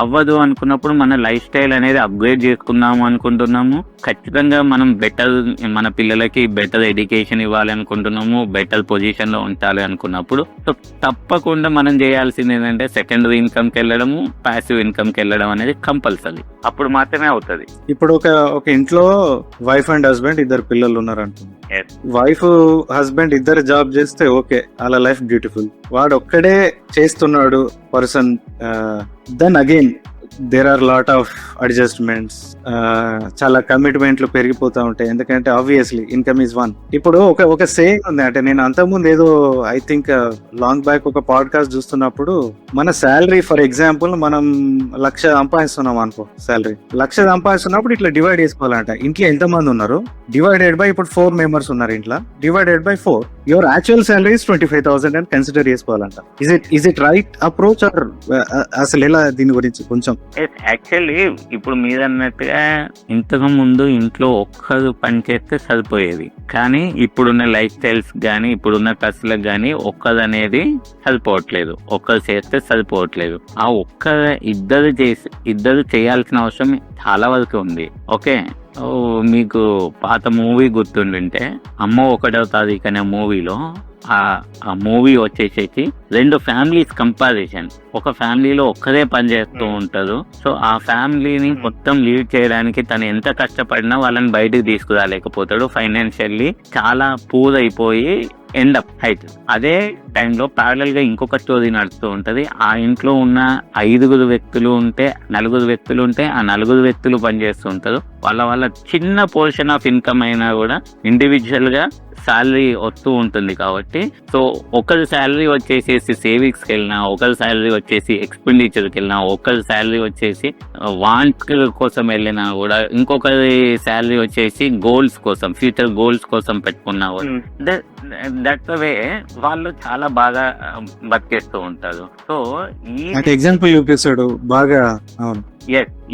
అవ్వదు అనుకున్నప్పుడు మన లైఫ్ స్టైల్ అనేది అప్గ్రేడ్ చేసుకుందాము అనుకుంటున్నాము, ఖచ్చితంగా మనం బెటర్, మన పిల్లలకి బెటర్ ఎడ్యుకేషన్ ఇవ్వాలి అనుకుంటున్నాము, బెటర్ పొజిషన్ లో ఉంచాలి అనుకున్నప్పుడు సో తప్పకుండా మనం చేయాల్సింది ఏంటంటే సెకండరీ ఇన్కమ్ కి వెళ్ళడము, ప్యాసివ్ ఇన్కమ్ కి వెళ్ళడం అనేది కంపల్సరీ. అప్పుడు మాత్రమే అవుతుంది. ఇప్పుడు ఒక ఇంట్లో వైఫ్ అండ్ హస్బెండ్ ఇద్దరు పిల్లలు ఉన్నారు అనుకుంది. వైఫ్ హస్బెండ్ ఇద్దరు జాబ్ చేస్తే ఓకే, అలా లైఫ్ బ్యూటిఫుల్. వాడు ఒక్కడే చేస్తున్నాడు person, then again there are lot of adjustments, చాలా కమిట్మెంట్లు పెరిగిపోతూ ఉంటాయి. ఎందుకంటే ఆబ్వియస్లీ ఇన్కమ్ ఈజ్ వన్. ఇప్పుడు ఒక సేయింగ్ ఉంది, అంటే నేను అంతకుముందు ఏదో ఐ థింక్ లాంగ్ బ్యాక్ ఒక పాడ్కాస్ట్ చూస్తున్నప్పుడు, మన శాలరీ ఫర్ ఎగ్జాంపుల్ మనం 1,00,000 సంపాదిస్తున్నాం అనుకో, శాలరీ 1,00,000 సంపాదిస్తున్నప్పుడు ఇట్లా డివైడ్ చేసుకోవాలంట. ఇంట్లో ఎంతమంది ఉన్నారు డివైడెడ్ బై, ఇప్పుడు 4 members ఉన్నారు ఇంట్లో, divided by 4, your actual salary is 25,000 అని కన్సిడర్ చేసుకోవాలంట. Is it right approach or అసలు ఎలా దీని గురించి కొంచెం? యాక్చువల్లీ ఇప్పుడు మీరు అన్నట్టుగా ఇంతకు ముందు ఇంట్లో ఒక్కరు పని చేస్తే సరిపోయేది, కానీ ఇప్పుడున్న లైఫ్ స్టైల్స్ కానీ ఇప్పుడున్న ఖర్చులకు కానీ ఒక్కరు అనేది సరిపోవట్లేదు, ఒక్కరు చేస్తే సరిపోవట్లేదు. ఆ ఇద్దరు చేయాల్సిన అవసరం చాలా వరకు ఉంది. ఓకే, మీకు పాత మూవీ గుర్తుండింటే అమ్మ 1వ తారీఖు అనే మూవీలో ఆ మూవీ వచ్చేసేసి 2 ఫ్యామిలీస్ కంపారిజన్. ఒక ఫ్యామిలీలో ఒక్కరే పని చేస్తూ ఉంటారు. సో ఆ ఫ్యామిలీని మొత్తం లీడ్ చేయడానికి తను ఎంత కష్టపడినా వాళ్ళని బయటకు తీసుకురాలేకపోతాడు, ఫైనాన్షియల్లీ చాలా పూర్ అయిపోయి ఎండ్ అప్ అవుతుంది. అదే టైంలో ప్యారలల్ గా ఇంకొక స్టోరీ నడుస్తూ ఉంటది. ఆ ఇంట్లో ఉన్న 5 వ్యక్తులు ఉంటే 4 వ్యక్తులు ఉంటే ఆ 4 వ్యక్తులు పనిచేస్తూ ఉంటారు. వాళ్ళ చిన్న పోర్షన్ ఆఫ్ ఇన్కమ్ అయినా కూడా ఇండివిజువల్ గా శాలరీ వస్తూ ఉంటుంది. కాబట్టి సో ఒకరి శాలరీ వచ్చేసి సేవింగ్స్ కి వెళ్ళినా, ఒకరి శాలరీ వచ్చేసి ఎక్స్పెండిచర్ కి వెళ్ళినా, ఒకరి శాలరీ వచ్చేసి వాంట్ కోసం వెళ్ళినా కూడా, ఇంకొకరి శాలరీ వచ్చేసి గోల్స్ కోసం, ఫ్యూచర్ గోల్స్ కోసం పెట్టుకున్నా కూడా దట్ వే వాళ్ళు చాలా బాగా బతికేస్తూ ఉంటారు. సో ఈ ఎగ్జాంపుల్ చూపిస్తాడు బాగా. అవును,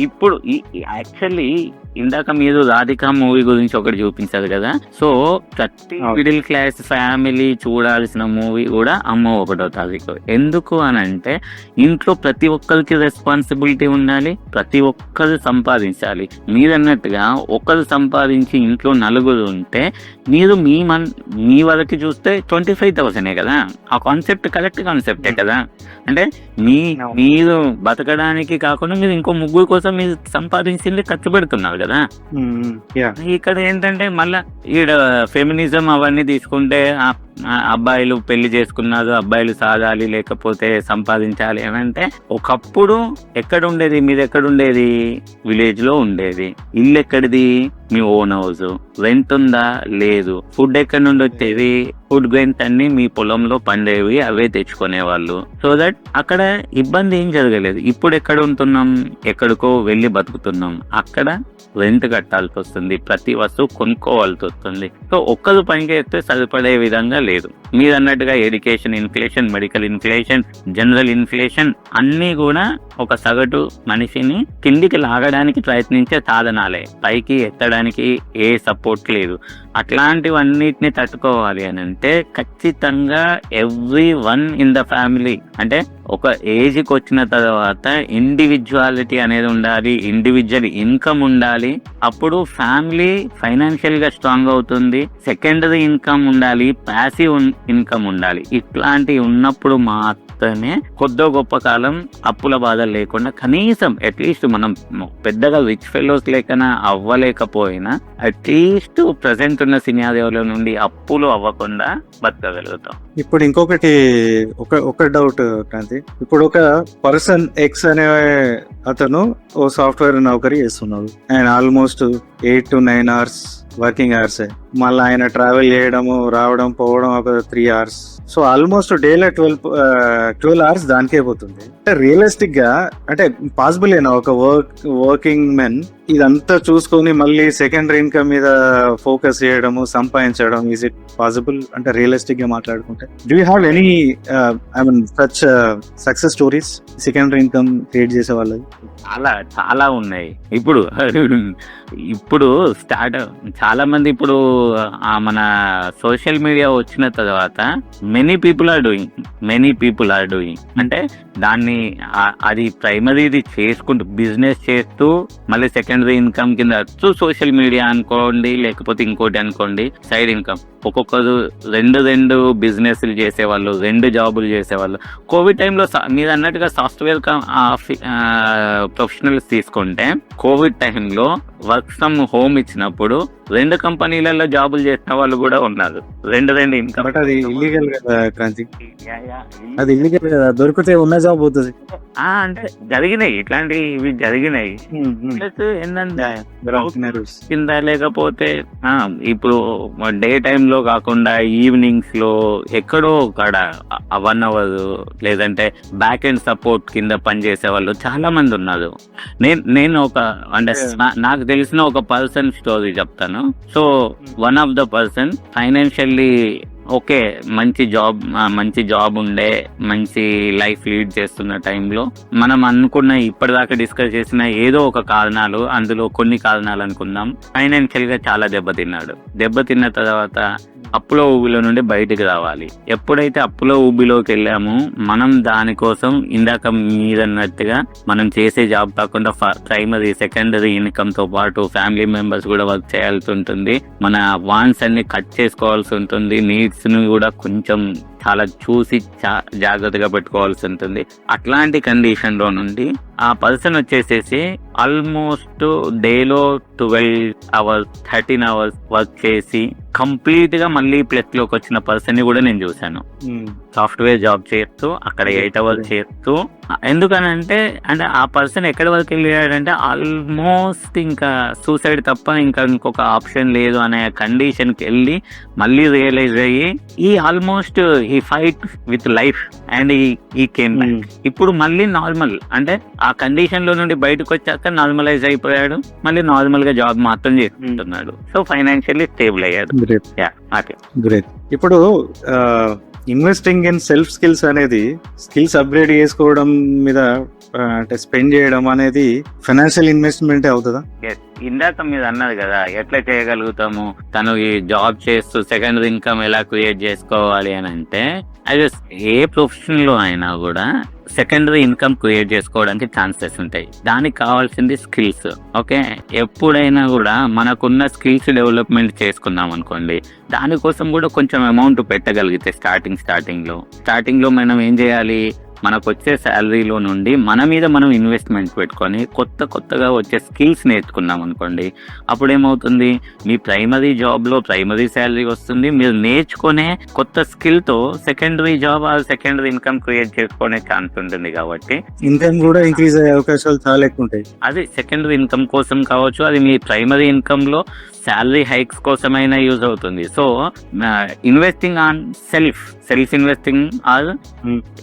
ఇప్పుడు యాక్చువల్లీ ఇందాక మీరు రాధికా మూవీ గురించి ఒకటి చూపించారు కదా. సో ప్రతి మిడిల్ క్లాస్ ఫ్యామిలీ చూడాల్సిన మూవీ కూడా అమ్మ 1వ తారీఖు. ఎందుకు అని అంటే ఇంట్లో ప్రతి ఒక్కరికి రెస్పాన్సిబిలిటీ ఉండాలి, ప్రతి ఒక్కరు సంపాదించాలి. మీరు అన్నట్టుగా ఒకరు సంపాదించి ఇంట్లో 4 ఉంటే మీరు మీ వరకు చూస్తే 25,000 కదా. ఆ కాన్సెప్ట్ కరెక్ట్ కాన్సెప్టే కదా. అంటే మీరు బతకడానికి కాకుండా మీరు ఇంకో 3 కోసం మీరు సంపాదించింది ఖర్చు పెడుతున్నారు కదా. ఇక్కడ ఏంటంటే మళ్ళా ఈడ ఫెమినిజం అవన్నీ తీసుకుంటే అబ్బాయిలు పెళ్లి చేసుకున్నారు, అబ్బాయిలు సాధాలి లేకపోతే సంపాదించాలి అని అంటే, ఒకప్పుడు ఎక్కడుండేది, మీరు ఎక్కడుండేది, విలేజ్ లో ఉండేది. ఇల్లు ఎక్కడిది, మీ ఓన్ హౌస్. రెంట్ ఉందా, లేదు. ఫుడ్ ఎక్కడి నుండి వచ్చేది, ఫుడ్ గ్రెయిన్స్ అన్ని మీ పొలంలో పండేవి, అవే తెచ్చుకునేవాళ్ళు. సో దట్ అక్కడ ఇబ్బంది ఏం జరగలేదు. ఇప్పుడు ఎక్కడ ఉంటున్నాం, ఎక్కడికో వెళ్ళి బతుకుతున్నాం. అక్కడ రెంట్ కట్టాల్సి వస్తుంది, ప్రతి వస్తువు కొనుక్కోవాల్సి వస్తుంది. సో ఒక్కరు పని చేస్తే సరిపడే విధంగా లేదు. మీరు అన్నట్టుగా education inflation, medical inflation, general inflation అన్నీ కూడా ఒక సగటు మనిషిని కిందికి లాగడానికి ప్రయత్నించే సాధనాలే, పైకి ఎత్తడానికి ఏ సపోర్ట్ లేదు. అట్లాంటివన్నిటిని తట్టుకోవాలి అని అంటే ఖచ్చితంగా every one in the family, అంటే ఒక ఏజ్కి వచ్చిన తర్వాత ఇండివిజువాలిటీ అనేది ఉండాలి, ఇండివిజువల్ ఇన్కమ్ ఉండాలి. అప్పుడు ఫ్యామిలీ ఫైనాన్షియల్ గా స్ట్రాంగ్ అవుతుంది. సెకండరీ ఇన్కమ్ ఉండాలి, ప్యాసివ్ ఇన్కమ్ ఉండాలి. ఇట్లాంటివి ఉన్నప్పుడు మాత్రమే కొద్దో గొప్ప కాలం అప్పుల బాధ లేకుండా, కనీసం అట్లీస్ట్ మనం పెద్దగా రిచ్ ఫెలోస్ లేకనా అవ్వలేకపోయినా అట్లీస్ట్ ప్రజెంట్ ఉన్న సినారియోల నుండి అప్పులు అవ్వకుండా బతకగలుగుతాం. ఇప్పుడు ఇంకొకటి ఒక డౌట్ క్రాంతి, ఇప్పుడు ఒక పర్సన్ ఎక్స్ అనే అతను ఓ సాఫ్ట్వేర్ నౌకరీ చేస్తున్నాడు. ఆయన almost 8 to 9 hours working hours, మళ్ళీ ఆయన ట్రావెల్ చేయడము, రావడం పోవడం ఒక 3 hours. సో ఆల్మోస్ట్ డేలో 12 hours దానికే పోతుంది. అంటే రియలిస్టిక్ గా అంటే పాసిబుల్ ఏనా ఒక వర్కింగ్ మెన్ ఇదంతా చూసుకొని మళ్ళీ సెకండరీ ఇన్కమ్ మీద ఫోకస్ చేయడము, సంపాదించడం? Is it possible? అంటే రియలిస్టిక్ గా మాట్లాడుకుంటే do you have any I mean such success stories secondary income create చేసే వాళ్ళది? చాలా ఉన్నాయి. ఇప్పుడు స్టార్ట్ చాలా మంది ఇప్పుడు మన సోషల్ మీడియా వచ్చిన తర్వాత మెనీ పీపుల్ ఆర్ డూయింగ్ అంటే దాన్ని అది ప్రైమరీది చేసుకుంటూ బిజినెస్ చేస్తూ మళ్ళీ సెకండరీ ఇన్కమ్ కింద సోషల్ మీడియా అనుకోండి, లేకపోతే ఇంకోటి అనుకోండి, సైడ్ ఇన్కమ్. ఒక్కొక్కరు రెండు బిజినెస్లు చేసేవాళ్ళు, 2 జాబులు చేసేవాళ్ళు. కోవిడ్ టైంలో మీరు అన్నట్టుగా సాఫ్ట్వేర్ ప్రొఫెషనల్స్ తీసుకుంటే కోవిడ్ టైంలో వర్క్ ఫ్రమ్ హోమ్ ఇచ్చినప్పుడు 2 కంపెనీలలో జాబులు చేసిన వాళ్ళు కూడా ఉన్నారు. 2 ఇన్కమ్. బట్ అది ఇల్లీగల్ కదా క్రాంతి, అది ఇల్లీగల్ కదా, దొరికితే ఉన్న జాబ్ పోతుంది. అంటే జరిగినాయి, ఇట్లాంటివి జరిగినాయి. ఏంటంటే కింద లేకపోతే ఇప్పుడు డే టైమ్ లో కాకుండా ఈవినింగ్స్ లో ఎక్కడో అక్కడ 1 hour లేదంటే బ్యాక్ ఎండ్ సపోర్ట్ కింద పనిచేసే వాళ్ళు చాలా మంది ఉన్నారు. నేను ఒక అంటే నాకు తెలిసిన ఒక పర్సన్ స్టోరీ చెప్తాను. So one of the person financially okay, మంచి జాబ్ ఉండే, మంచి లైఫ్ లీడ్ చేస్తున్న టైంలో మనం అనుకున్న ఇప్పటిదాకా డిస్కస్ చేసిన ఏదో ఒక కారణాలు, అందులో కొన్ని కారణాలు అనుకుందాం, ఫైనాన్షియల్ గా చాలా దెబ్బతిన్న తర్వాత అప్పులో ఊబిలో నుండి బయటికి రావాలి. ఎప్పుడైతే అప్పులో ఊబిలోకి వెళ్ళామో మనం దానికోసం ఇందాక మీరన్నట్టుగా మనం చేసే జాబ్ కాకుండా ప్రైమరీ సెకండరీ ఇన్కమ్ తో పాటు ఫ్యామిలీ మెంబర్స్ కూడా వర్క్ చేయాల్సి ఉంటుంది. మన వాంట్స్ అన్ని కట్ చేసుకోవాల్సి ఉంటుంది. నీడ్స్ ని కూడా కొంచెం చాలా చూసి జాగ్రత్తగా పెట్టుకోవాల్సి ఉంటుంది. అట్లాంటి కండిషన్ లో నుండి ఆ పర్సన్ వచ్చేసేసి ఆల్మోస్ట్ డేలో 12 hours 13 hours వర్క్ చేసి కంప్లీట్ గా మళ్ళీ ప్లస్ లోకి వచ్చిన పర్సన్ ని కూడా నేను చూశాను. సాఫ్ట్వేర్ జాబ్ చేస్తూ అక్కడ 8 hours చేస్తూ. ఎందుకనంటే అంటే ఆ పర్సన్ ఎక్కడి వరకు వెళ్ళాడంటే ఆల్మోస్ట్ ఇంకా సూసైడ్ తప్ప ఇంకా ఇంకొక ఆప్షన్ లేదు అనే కండిషన్ కి వెళ్ళి మళ్ళీ రియలైజ్ అయ్యి ఈ ఆల్మోస్ట్ ఈ ఫైట్ విత్ లైఫ్ అండ్ ఈ కేమ్ బ్యాక్. ఇప్పుడు మళ్ళీ నార్మల్, అంటే ఆ కండిషన్ లో నుండి బయటకు వచ్చాక నార్మలైజ్ అయిపోయాడు, మళ్ళీ నార్మల్ గా జాబ్ మాత్రం చేసుకుంటున్నాడు. సో ఫైనాన్షియల్లీ స్టేబుల్ అయ్యాడు. గ్రేట్. ఇప్పుడు ఇన్వెస్టింగ్ ఇన్ సెల్ఫ్ స్కిల్స్ అనేది స్కిల్స్ అప్గ్రేడ్ చేసుకోవడం మీద అంటే స్పెండ్ చేయడం అనేది ఫైనాన్షియల్ ఇన్వెస్ట్మెంట్ అవుతుందా? ఇందాక మీరు అన్నది కదా ఎట్లా చేయగలుగుతాము, తను ఈ జాబ్ చేస్తూ సెకండరీ ఇన్కమ్ ఎలా క్రియేట్ చేసుకోవాలి అని అంటే, అది ఏ ప్రొఫెషన్ లో అయినా కూడా సెకండరీ ఇన్కమ్ క్రియేట్ చేసుకోవడానికి ఛాన్సెస్ ఉంటాయి. దానికి కావాల్సింది స్కిల్స్. ఓకే, ఎప్పుడైనా కూడా మనకున్న స్కిల్స్ డెవలప్మెంట్ చేసుకున్నాం అనుకోండి, దానికోసం కూడా కొంచెం అమౌంట్ పెట్టగలిగితే స్టార్టింగ్ లో మనం ఏం చేయాలి, మనకు వచ్చే శాలరీలో నుండి మన మీద మనం ఇన్వెస్ట్మెంట్ పెట్టుకొని కొత్తగా వచ్చే స్కిల్స్ నేర్చుకున్నాం అనుకోండి, అప్పుడు ఏమవుతుంది, మీ ప్రైమరీ జాబ్లో ప్రైమరీ శాలరీ వస్తుంది, మీరు నేర్చుకునే కొత్త స్కిల్తో సెకండరీ జాబ్ ఆ సెకండరీ ఇన్కమ్ క్రియేట్ చేసుకునే ఛాన్స్ ఉంటుంది. కాబట్టి ఇన్కమ్ కూడా ఇంక్రీజ్ అయ్యే అవకాశాలు చాలా ఎక్కువ ఉంటాయి. అది సెకండరీ ఇన్కమ్ కోసం కావచ్చు, అది మీ ప్రైమరీ ఇన్కమ్లో శాలరీ హైక్స్ కోసమైనా యూజ్ అవుతుంది. So investing on self investing or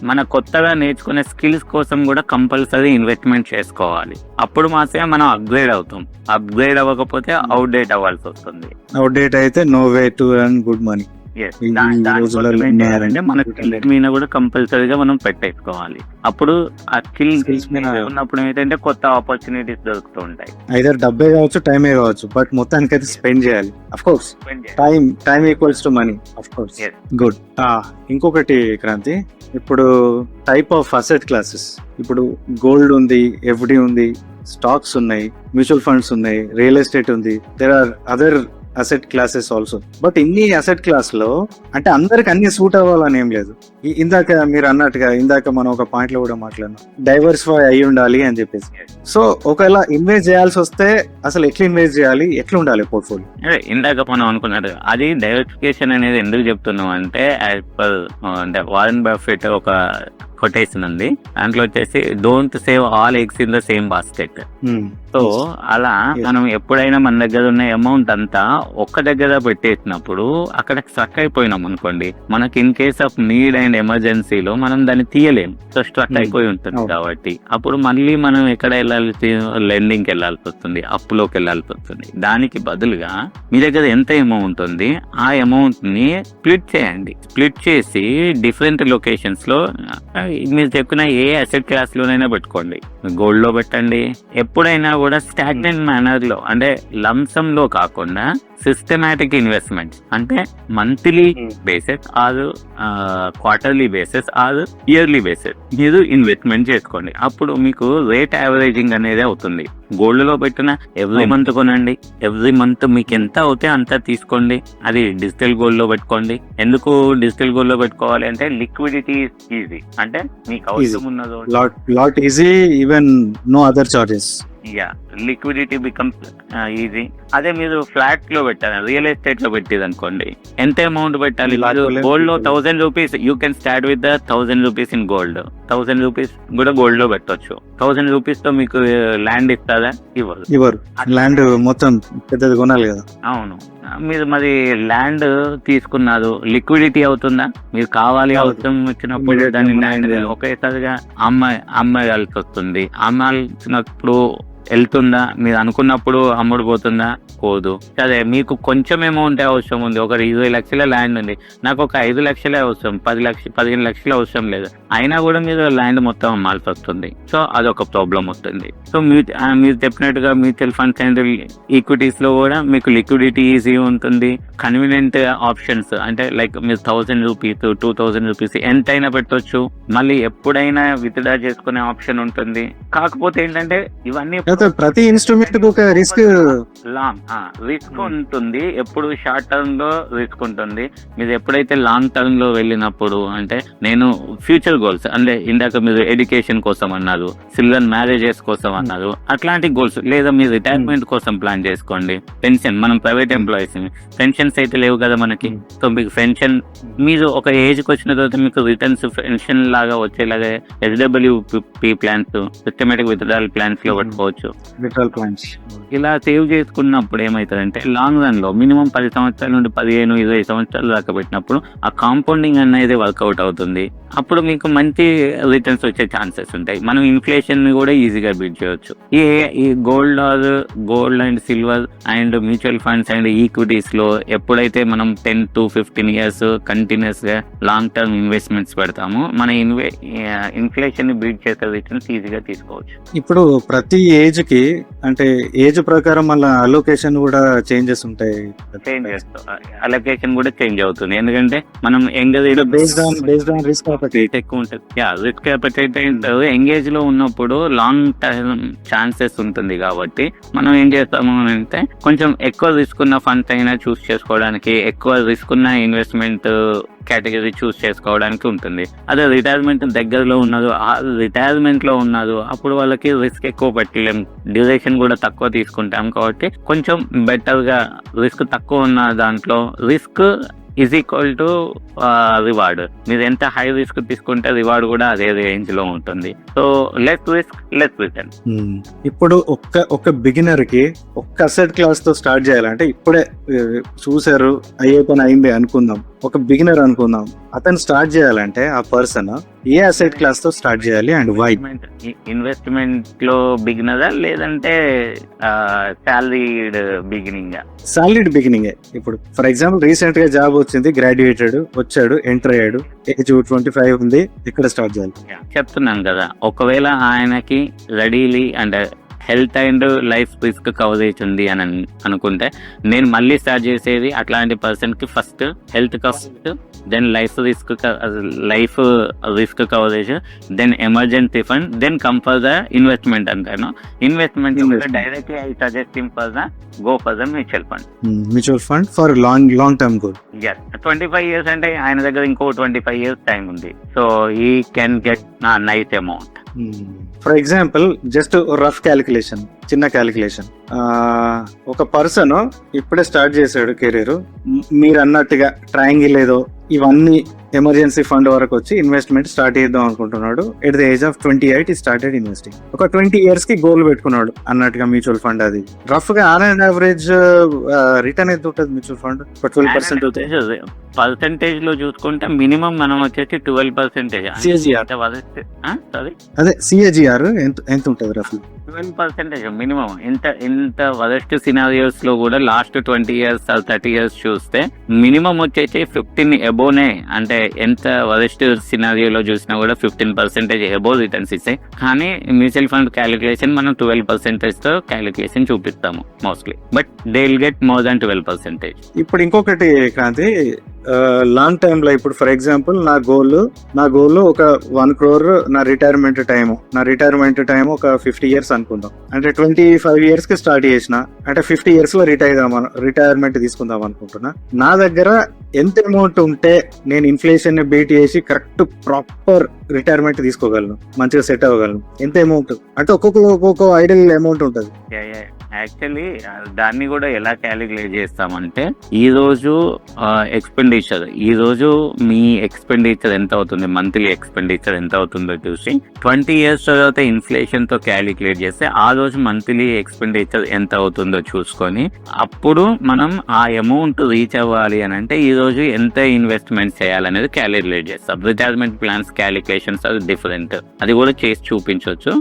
మన కొత్తగా నేర్చుకునే స్కిల్స్ కోసం కూడా కంపల్సరీ ఇన్వెస్ట్మెంట్ చేసుకోవాలి. అప్పుడు మాత్రమే మనం అప్గ్రేడ్ అవుతాం. అప్గ్రేడ్ అవ్వకపోతే అవుట్డేట్ అవ్వాల్సి వస్తుంది. అవుట్డేట్ అయితే no way to earn good money. Yes. ఈ రోజులలో అంటే మన స్కిల్స్ మీద కూడా కంపల్సరీగా మనం పెట్టేసుకోవాలి. అప్పుడు ఆ Skills మీద ఉన్నప్పుడు ఏంటంటే కొత్త ఆపర్చునిటీస్ దొరుకుతూ ఉంటాయి. ఐదర్ డబ్బే కావచ్చు టైమే కావచ్చు, బట్ మొత్తానికి అయితే స్పెండ్ చేయాలి. Of course time equals to money. Of course Yes. Good. ఇంకొకటి క్రాంతి, ఇప్పుడు టైప్ ఆఫ్ అసెట్ క్లాసెస్, ఇప్పుడు గోల్డ్ ఉంది, ఎఫ్డి ఉంది, స్టాక్స్ ఉన్నాయి, మ్యూచువల్ ఫండ్స్ ఉన్నాయి, రియల్ ఎస్టేట్ ఉంది, there are other asset classes also. But ఇన్ని అసెట్ క్లాస్ లో అంటే అందరికి అన్ని సూట్ అవ్వాలని ఏం లేదు. ఇందాక మీరు అన్నట్టుగా, ఇందాక మనం ఒక పాయింట్ లో కూడా మాట్లాడినాం, డైవర్సిఫై అయి ఉండాలి అని చెప్పేసి. సో ఒకవేళ ఇన్వెస్ట్ చేయాల్సి వస్తే అసలు ఎట్లా ఇన్వెస్ట్ చేయాలి, ఎట్లా ఉండాలి పోర్ట్ఫోలియో? అదే ఇందాక మనం అనుకున్నట్టు అది డైవర్సిఫికేషన్ అనేది ఎందుకు చెప్తున్నాం అంటే, యాజ్ పర్ అంటే వారెన్ బఫెట్ ఒక కొటేషన్ ఉంది, దాంట్లో వచ్చేసి don't save all eggs in the same basket. So అలా మనం ఎప్పుడైనా మన దగ్గర ఉన్న అమౌంట్ అంతా ఒక్క దగ్గర పెట్టేసినప్పుడు అక్కడ స్ట్రక్ అయిపోయినాం అనుకోండి, మనకి in case of need and ఎమర్జెన్సీలో మనం దాన్ని తీయలేము. సో స్ట్రక్ అయిపోయి ఉంటుంది కాబట్టి అప్పుడు మళ్ళీ మనం ఎక్కడ వెళ్ళాల్సి, లెండింగ్కి వెళ్ళాల్సి వస్తుంది, అప్పులోకి వెళ్ళాల్సి వస్తుంది. దానికి బదులుగా మీ దగ్గర ఎంత అమౌంట్ ఉంది ఆ అమౌంట్ ని స్ప్లిట్ చేయండి. స్ప్లిట్ చేసి డిఫరెంట్ లొకేషన్స్ లో మీరు చెప్పిన ఏ అసెట్ క్లాస్ లోనైనా పెట్టుకోండి. గోల్డ్ లో పెట్టండి. ఎప్పుడైనా కూడా స్టాగ్నెంట్ మేనర్ లో, అంటే లంసమ్ లో కాకుండా సిస్టమాటిక్ ఇన్వెస్ట్మెంట్స్, అంటే monthly basis or quarterly basis or yearly basis మీరు ఇన్వెస్ట్మెంట్ చేసుకోండి. అప్పుడు మీకు రేట్ యావరేజింగ్ అనేది అవుతుంది. గోల్డ్ లో పెట్టిన ఎవ్రీ మంత్ కొనండి, ఎవ్రీ మంత్ మీకు ఎంత అవుతే అంత తీసుకోండి. అది డిజిటల్ గోల్డ్ లో పెట్టుకోండి. ఎందుకు డిజిటల్ గోల్డ్ లో పెట్టుకోవాలి అంటే లిక్విడిటీ ఈజీ, అంటే మీకు అవసరం ఉన్నదో lot easy, even know other charges. Liquidity becomes easy. అదే మీరు ఫ్లాట్ లో పెట్టాలి, రియల్ ఎస్టేట్ లో పెట్టేది అనుకోండి, ఎంత అమౌంట్ పెట్టాలి? గోల్డ్ లో 1000 rupees, you can start with 1000 rupees in gold. 1000 rupees కూడా గోల్డ్ లో పెట్టొచ్చు. 1000 రూపీస్ తో మీకు ల్యాండ్ ఇస్తారా? ఇవ్వరు. ల్యాండ్ మొత్తం పెద్దది కొనాలి కదా. అవును. మీరు మరి ల్యాండ్ తీసుకున్నారు, లిక్విడిటీ అవుతుందా? మీరు కావాలి, అవసరం వచ్చినప్పుడు దాన్ని ల్యాండ్ ఒకేసారిగా అమ్మగాల్సి వస్తుంది. అమ్మాల్సినప్పుడు వెళ్తుందా? మీరు అనుకున్నప్పుడు అమ్ముడు పోతుందా? పోదు. సరే, మీకు కొంచెం అమౌంట్ అవసరం ఉంది, ఒక 20 లక్షల ల్యాండ్ ఉంది, నాకు ఒక 5 లక్షలే అవసరం, 15 లక్షలు అవసరం లేదు, అయినా కూడా మీరు ల్యాండ్ మొత్తం అమ్మాల్సి వస్తుంది. సో అదొక ప్రాబ్లం వస్తుంది. సో మీరు చెప్పినట్టుగా మ్యూచువల్ ఫండ్స్ అండ్ ఈక్విటీస్ లో కూడా మీకు లిక్విడిటీ ఈజీ ఉంటుంది. కన్వీనియంట్ ఆప్షన్స్, అంటే లైక్ మీరు 1000 రూపీస్ 2000 రూపీస్ ఎంతైనా పెట్టొచ్చు. మళ్ళీ ఎప్పుడైనా విత్డ్రా చేసుకునే ఆప్షన్ ఉంటుంది. కాకపోతే ఏంటంటే ఇవన్నీ ప్రతి ఇన్స్ట్రుమెంట్ ఒక రిస్క్ ఉంటుంది. ఎప్పుడు షార్ట్ టర్మ్ లో రిస్క్ ఉంటుంది. మీరు ఎప్పుడైతే లాంగ్ టర్మ్ లో వెళ్ళినప్పుడు, అంటే నేను ఫ్యూచర్ గోల్స్, అంటే ఇందాక మీరు ఎడ్యుకేషన్ కోసం అన్నారు, చిల్డ్రన్ మ్యారేజెస్ కోసం అన్నారు, అట్లాంటి గోల్స్, లేదా మీరు రిటైర్మెంట్ కోసం ప్లాన్ చేసుకోండి. పెన్షన్, మనం ప్రైవేట్ ఎంప్లాయీస్, పెన్షన్స్ అయితే లేవు కదా మనకి. సో మీకు పెన్షన్, మీరు ఒక ఏజ్కి వచ్చిన తర్వాత మీకు రిటర్న్స్ పెన్షన్ లాగా వచ్చేలాగా SWP plans, systematic withdrawal plans లో పట్టుకోవచ్చు. ఇలా సేవ్ చేసుకున్నప్పుడు ఏమవుతుందంటే లాంగ్ రన్ లో మినిమం 10 సంవత్సరాల నుండి 15-20 సంవత్సరాలు దాకా పెట్టినప్పుడు ఆ కాంపౌండింగ్ అనేది వర్కౌట్ అవుతుంది. అప్పుడు మీకు మంచి రిటర్న్స్ వచ్చే ఛాన్సెస్ ఉంటాయి. మనం ఇన్ఫ్లేషన్ ని కూడా ఈజీగా బీట్ చేయొచ్చు. ఈ gold and silver and mutual funds and equities లో ఎప్పుడైతే మనం 10 to 15 years కంటిన్యూస్ గా లాంగ్ టర్మ్ ఇన్వెస్ట్మెంట్స్ పెడతామో మన ఇన్ఫ్లేషన్ ని బీట్ చేసే రిటర్న్స్ ఈజీగా తీసుకోవచ్చు. ఇప్పుడు ప్రతి ఏజ్ కి, అంటే ఏజ్ ప్రకారం మళ్ళీ అలోకేషన్ కూడా చేంజెస్ ఉంటాయి. అలోకేషన్ కూడా చేంజ్ అవుతుంది. ఎందుకంటే మనం రిస్క్ ఎక్కువ ఉంటుంది. రిస్క్ అపెటైట్ ఎంగేజ్ లో ఉన్నప్పుడు లాంగ్ టర్మ్ ఛాన్సెస్ ఉంటుంది. కాబట్టి మనం ఏం చేస్తాము అంటే కొంచెం ఎక్కువ రిస్క్ ఉన్న ఫండ్స్ అయినా చూస్ చేసుకోవడానికి, ఎక్కువ రిస్క్ ఉన్న ఇన్వెస్ట్మెంట్ కేటగిరీ చూస్ చేసుకోవడానికి ఉంటుంది. అదే రిటైర్మెంట్ దగ్గరలో ఉన్నారు, రిటైర్మెంట్ లో ఉన్నారు, అప్పుడు వాళ్ళకి రిస్క్ ఎక్కువ పెట్టలేం, డ్యూరేషన్ కూడా తక్కువ తీసుకుంటాం. కాబట్టి కొంచెం బెటర్ గా రిస్క్ తక్కువ ఉన్న దాంట్లో risk is equal to reward. మీరు ఎంత హై రిస్క్ తీసుకుంటే రివార్డ్ కూడా అదే రేంజ్ లో ఉంటుంది. So less risk less return. ఇప్పుడు ఒక బిగినర్ కి ఒక్క అసెట్ క్లాస్ తో స్టార్ట్ చేయాలంటే, ఇప్పుడే చూసారు, అయ్యే పని అయింది అనుకుందాం, ఒక బిగినర్ అనుకుందాం, అతను స్టార్ట్ చేయాలంటే ఆ పర్సన్ ఏ అసెట్ క్లాస్ తో స్టార్ట్ చేయాలి అండ్ వై? ఇన్వెస్ట్మెంట్ లో బిగినరా లేదంటే సాలరీడ్ బిగినింగ్? Solid beginning. ఇప్పుడు ఫర్ ఎగ్జాంపుల్ రీసెంట్ గా జాబ్ వచ్చింది, గ్రాడ్యుయేటెడ్ వచ్చాడు, ఎంటర్ అయ్యాడు, ఏజ్ 25 ఉంది, ఇక్కడ స్టార్ట్ చేయాలి. చెప్తున్నాను కదా, ఒకవేళ ఆయనకి readily and health and life risk coverage ఉంది అని అనుకుంటే నేను మళ్ళీ స్టార్ట్ చేసేది అట్లాంటి పర్సన్ కి first health first, then life risk coverage, then emergency fund, then come for the investment అంటాను. Investment directly I suggest him for the go for the mutual fund. Mutual fund for long term goal. 25 years అంటే ఆయన దగ్గర ఇంకో 25 years time ఉంది, so he can get nice amount. For example just rough calculation, చిన్న calculation, ఒక person ఇప్పుడే start చేశాడు career, మీరు అన్నట్టుగా ట్రయాంగిల్ ఏదో ఇవన్నీ ఎమర్జెన్సీ ఫండ్ వరకు వచ్చి ఇన్వెస్ట్మెంట్ స్టార్ట్ చేద్దాం అనుకుంటున్నాడు. At the age of 28 started investing. ఒక 20 years కి గోల్ పెట్టుకున్నాడు అన్నట్టుగా మ్యూచువల్ ఫండ్. అది రఫ్ గా ఆన్ అండ్ యావరేజ్ రిటర్న్ ఎంత ఉంటుంది మ్యూచువల్ ఫండ్? 12% అవుతుంది. పర్సెంటేజ్ లో చూసుకుంటే మినిమం మనం వచ్చేసి 12%. అదే సిఏజిఆర్ ఎంత ఉంటుంది రఫ్? 12% మినిమం. ఇంత వరస్ట్ సినారియోస్ లో కూడా లాస్ట్ 20 years 30 years చూస్తే మినిమం వచ్చేసి 15 అబోనే. అంటే ఎంత వరస్ట్ సినారియోలో చూసినా కూడా 15% అబోవ్ రిటర్న్స్ ఇస్తాయి. కానీ మ్యూచువల్ ఫండ్ క్యాలిక్యులేషన్ మనం 12% తో క్యాలిక్యులేషన్ చూపిస్తాము mostly, but they will get more than 12%. ఇప్పుడు ఇంకొకటి క్రాంతి, లాంగ్ టైమ్ లో ఇప్పుడు ఫర్ ఎగ్జాంపుల్ నా గోల్ ఒక 1 crore నా రిటైర్మెంట్ టైం ఒక 50 years అనుకుందాం. అంటే 25 years కి స్టార్ట్ చేసిన, అంటే 50 years లో రిటైర్మెంట్ తీసుకుందాం అనుకుంటున్నా. నా దగ్గర ఎంత అమౌంట్ ఉంటే నేను ఇన్ఫ్లేషన్ ని బీట్ చేసి కరెక్ట్ ప్రాపర్ రిటైర్మెంట్ తీసుకోగలను, మంచిగా సెట్ అవ్వగలను? ఎంత అమౌంట్ అంటే ఒక్కొక్క ఐడియల్ అమౌంట్ ఉంటుంది. యాక్చువల్లీ దాన్ని కూడా ఎలా క్యాలిక్యులేట్ చేస్తామంటే, ఈ రోజు మీ ఎక్స్పెండిచర్ ఎంత అవుతుంది, మంత్లీ ఎక్స్పెండిచర్ ఎంత అవుతుందో చూసి 20 years తర్వాత ఇన్ఫ్లేషన్ తో క్యాలిక్యులేట్ చేస్తే ఆ రోజు మంత్లీ ఎక్స్పెండిచర్ ఎంత అవుతుందో చూసుకొని అప్పుడు మనం ఆ అమౌంట్ రీచ్ అవ్వాలి అని అంటే ఈ రోజు ఎంత ఇన్వెస్ట్మెంట్ చేయాలనేది క్యాలిక్యులేట్ చేస్తాం. రిటైర్మెంట్ ప్లాన్స్ క్యాలిక్యులేషన్స్ అది డిఫరెంట్, అది కూడా చేసి చూపించవచ్చు.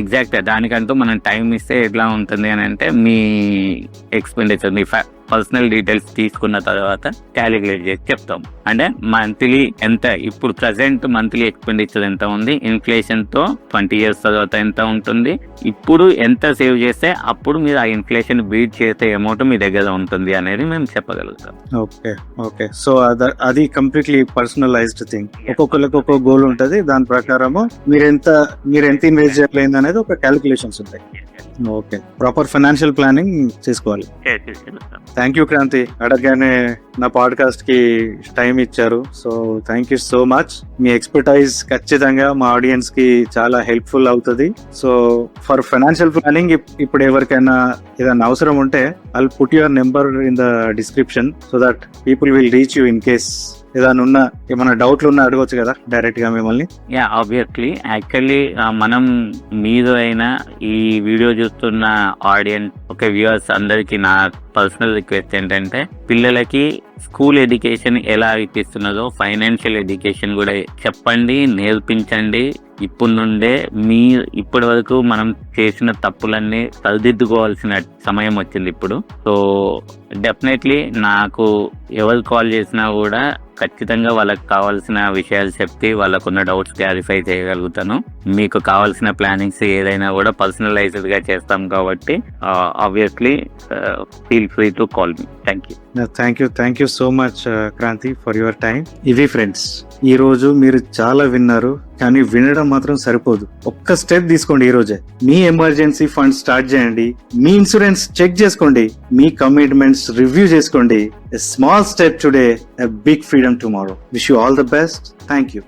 ఎగ్జాక్ట్ దానికంటూ మనం టైం ఇస్తే ఎట్లా ఉంటుంది అని అంటే, మీ ఎక్స్పెండిచర్ మీ పర్సనల్ డీటెయిల్స్ తీసుకున్న తర్వాత క్యాలిక్యులేట్ చేసి చెప్తాం. అంటే మంత్లీ ఎంత, ఇప్పుడు ప్రజెంట్ మంత్లీ ఎక్స్పెండిచర్ ఎంత ఉంది, ఇన్ఫ్లేషన్ తో 20 years తర్వాత ఎంత ఉంటుంది, ఇప్పుడు ఎంత సేవ్ చేస్తే అప్పుడు మీరు ఆ ఇన్ఫ్లేషన్ బీట్ చేసే అమౌంట్ మీ దగ్గర ఉంటుంది అనేది మేము చెప్పగలుగుతాం. ఓకే సో అది కంప్లీట్లీ పర్సనలైజ్డ్ థింగ్. ఒక్కొక్కరికి ఒక్కొక్క గోల్ ఉంటుంది, దాని ప్రకారము మీరు ఎంత ఇన్వెస్ట్ చేయలేదు అనేది ఒక క్యాలిక్యులేషన్స్ ఉంటాయి. ఓకే, ప్రాపర్ ఫైనాన్షియల్ ప్లానింగ్ చేసుకోవాలి. థ్యాంక్ యూ క్రాంతి, అడగగానే నా పాడ్కాస్ట్ కి టైం ఇచ్చారు. So thank you so much. Me expertise ఖచ్చితంగా మా ఆడియన్స్ కి చాలా హెల్ప్ఫుల్ అవుతుంది. సో ఫర్ ఫైనాన్షియల్ ప్లానింగ్ ఇప్పుడు ఎవరికైనా ఏదైనా అవసరం ఉంటే I'll put your number in the description so that people will reach you in case ఏమైనా డౌట్లు ఉన్నా అడగొచ్చు కదా డైరెక్ట్ గా మిమ్మల్ని. ఆబ్వియస్లీ. యాక్చువల్లీ మనం మీరు అయినా ఈ వీడియో చూస్తున్న ఆడియన్స్ వ్యూవర్స్ అందరికి నా పర్సనల్ రిక్వెస్ట్ ఏంటంటే, పిల్లలకి స్కూల్ ఎడ్యుకేషన్ ఎలా ఇప్పిస్తున్నదో ఫైనాన్షియల్ ఎడ్యుకేషన్ కూడా చెప్పండి, నేర్పించండి. ఇప్పుడు నుండే ఇప్పటి వరకు మనం చేసిన తప్పులన్నీ సరిదిద్దుకోవాల్సిన సమయం వచ్చింది ఇప్పుడు. సో డెఫినెట్లీ నాకు ఎవరు కాల్ చేసినా కూడా ఖచ్చితంగా వాళ్ళకి కావాల్సిన విషయాలు చెప్పి వాళ్ళకున్న డౌట్స్ క్లారిఫై చేయగలుగుతాను. మీకు కావాల్సిన ప్లానింగ్స్ ఏదైనా కూడా పర్సనలైజ్డ్ గా చేస్తాం కాబట్టి obviously feel free to call me. Thank you so much Kranti for your time. ఇవి ఫ్రెండ్స్, ఈ రోజు మీరు చాలా విన్నారు, కానీ వినడం మాత్రం సరిపోదు. ఒక్క స్టెప్ తీసుకోండి ఈ రోజే. మీ ఎమర్జెన్సీ ఫండ్ స్టార్ట్ చేయండి, మీ ఇన్సూరెన్స్ చెక్ చేసుకోండి, మీ కమిట్మెంట్స్ రివ్యూ చేసుకోండి. A small step today, a big freedom tomorrow. Wish you all the best. Thank you.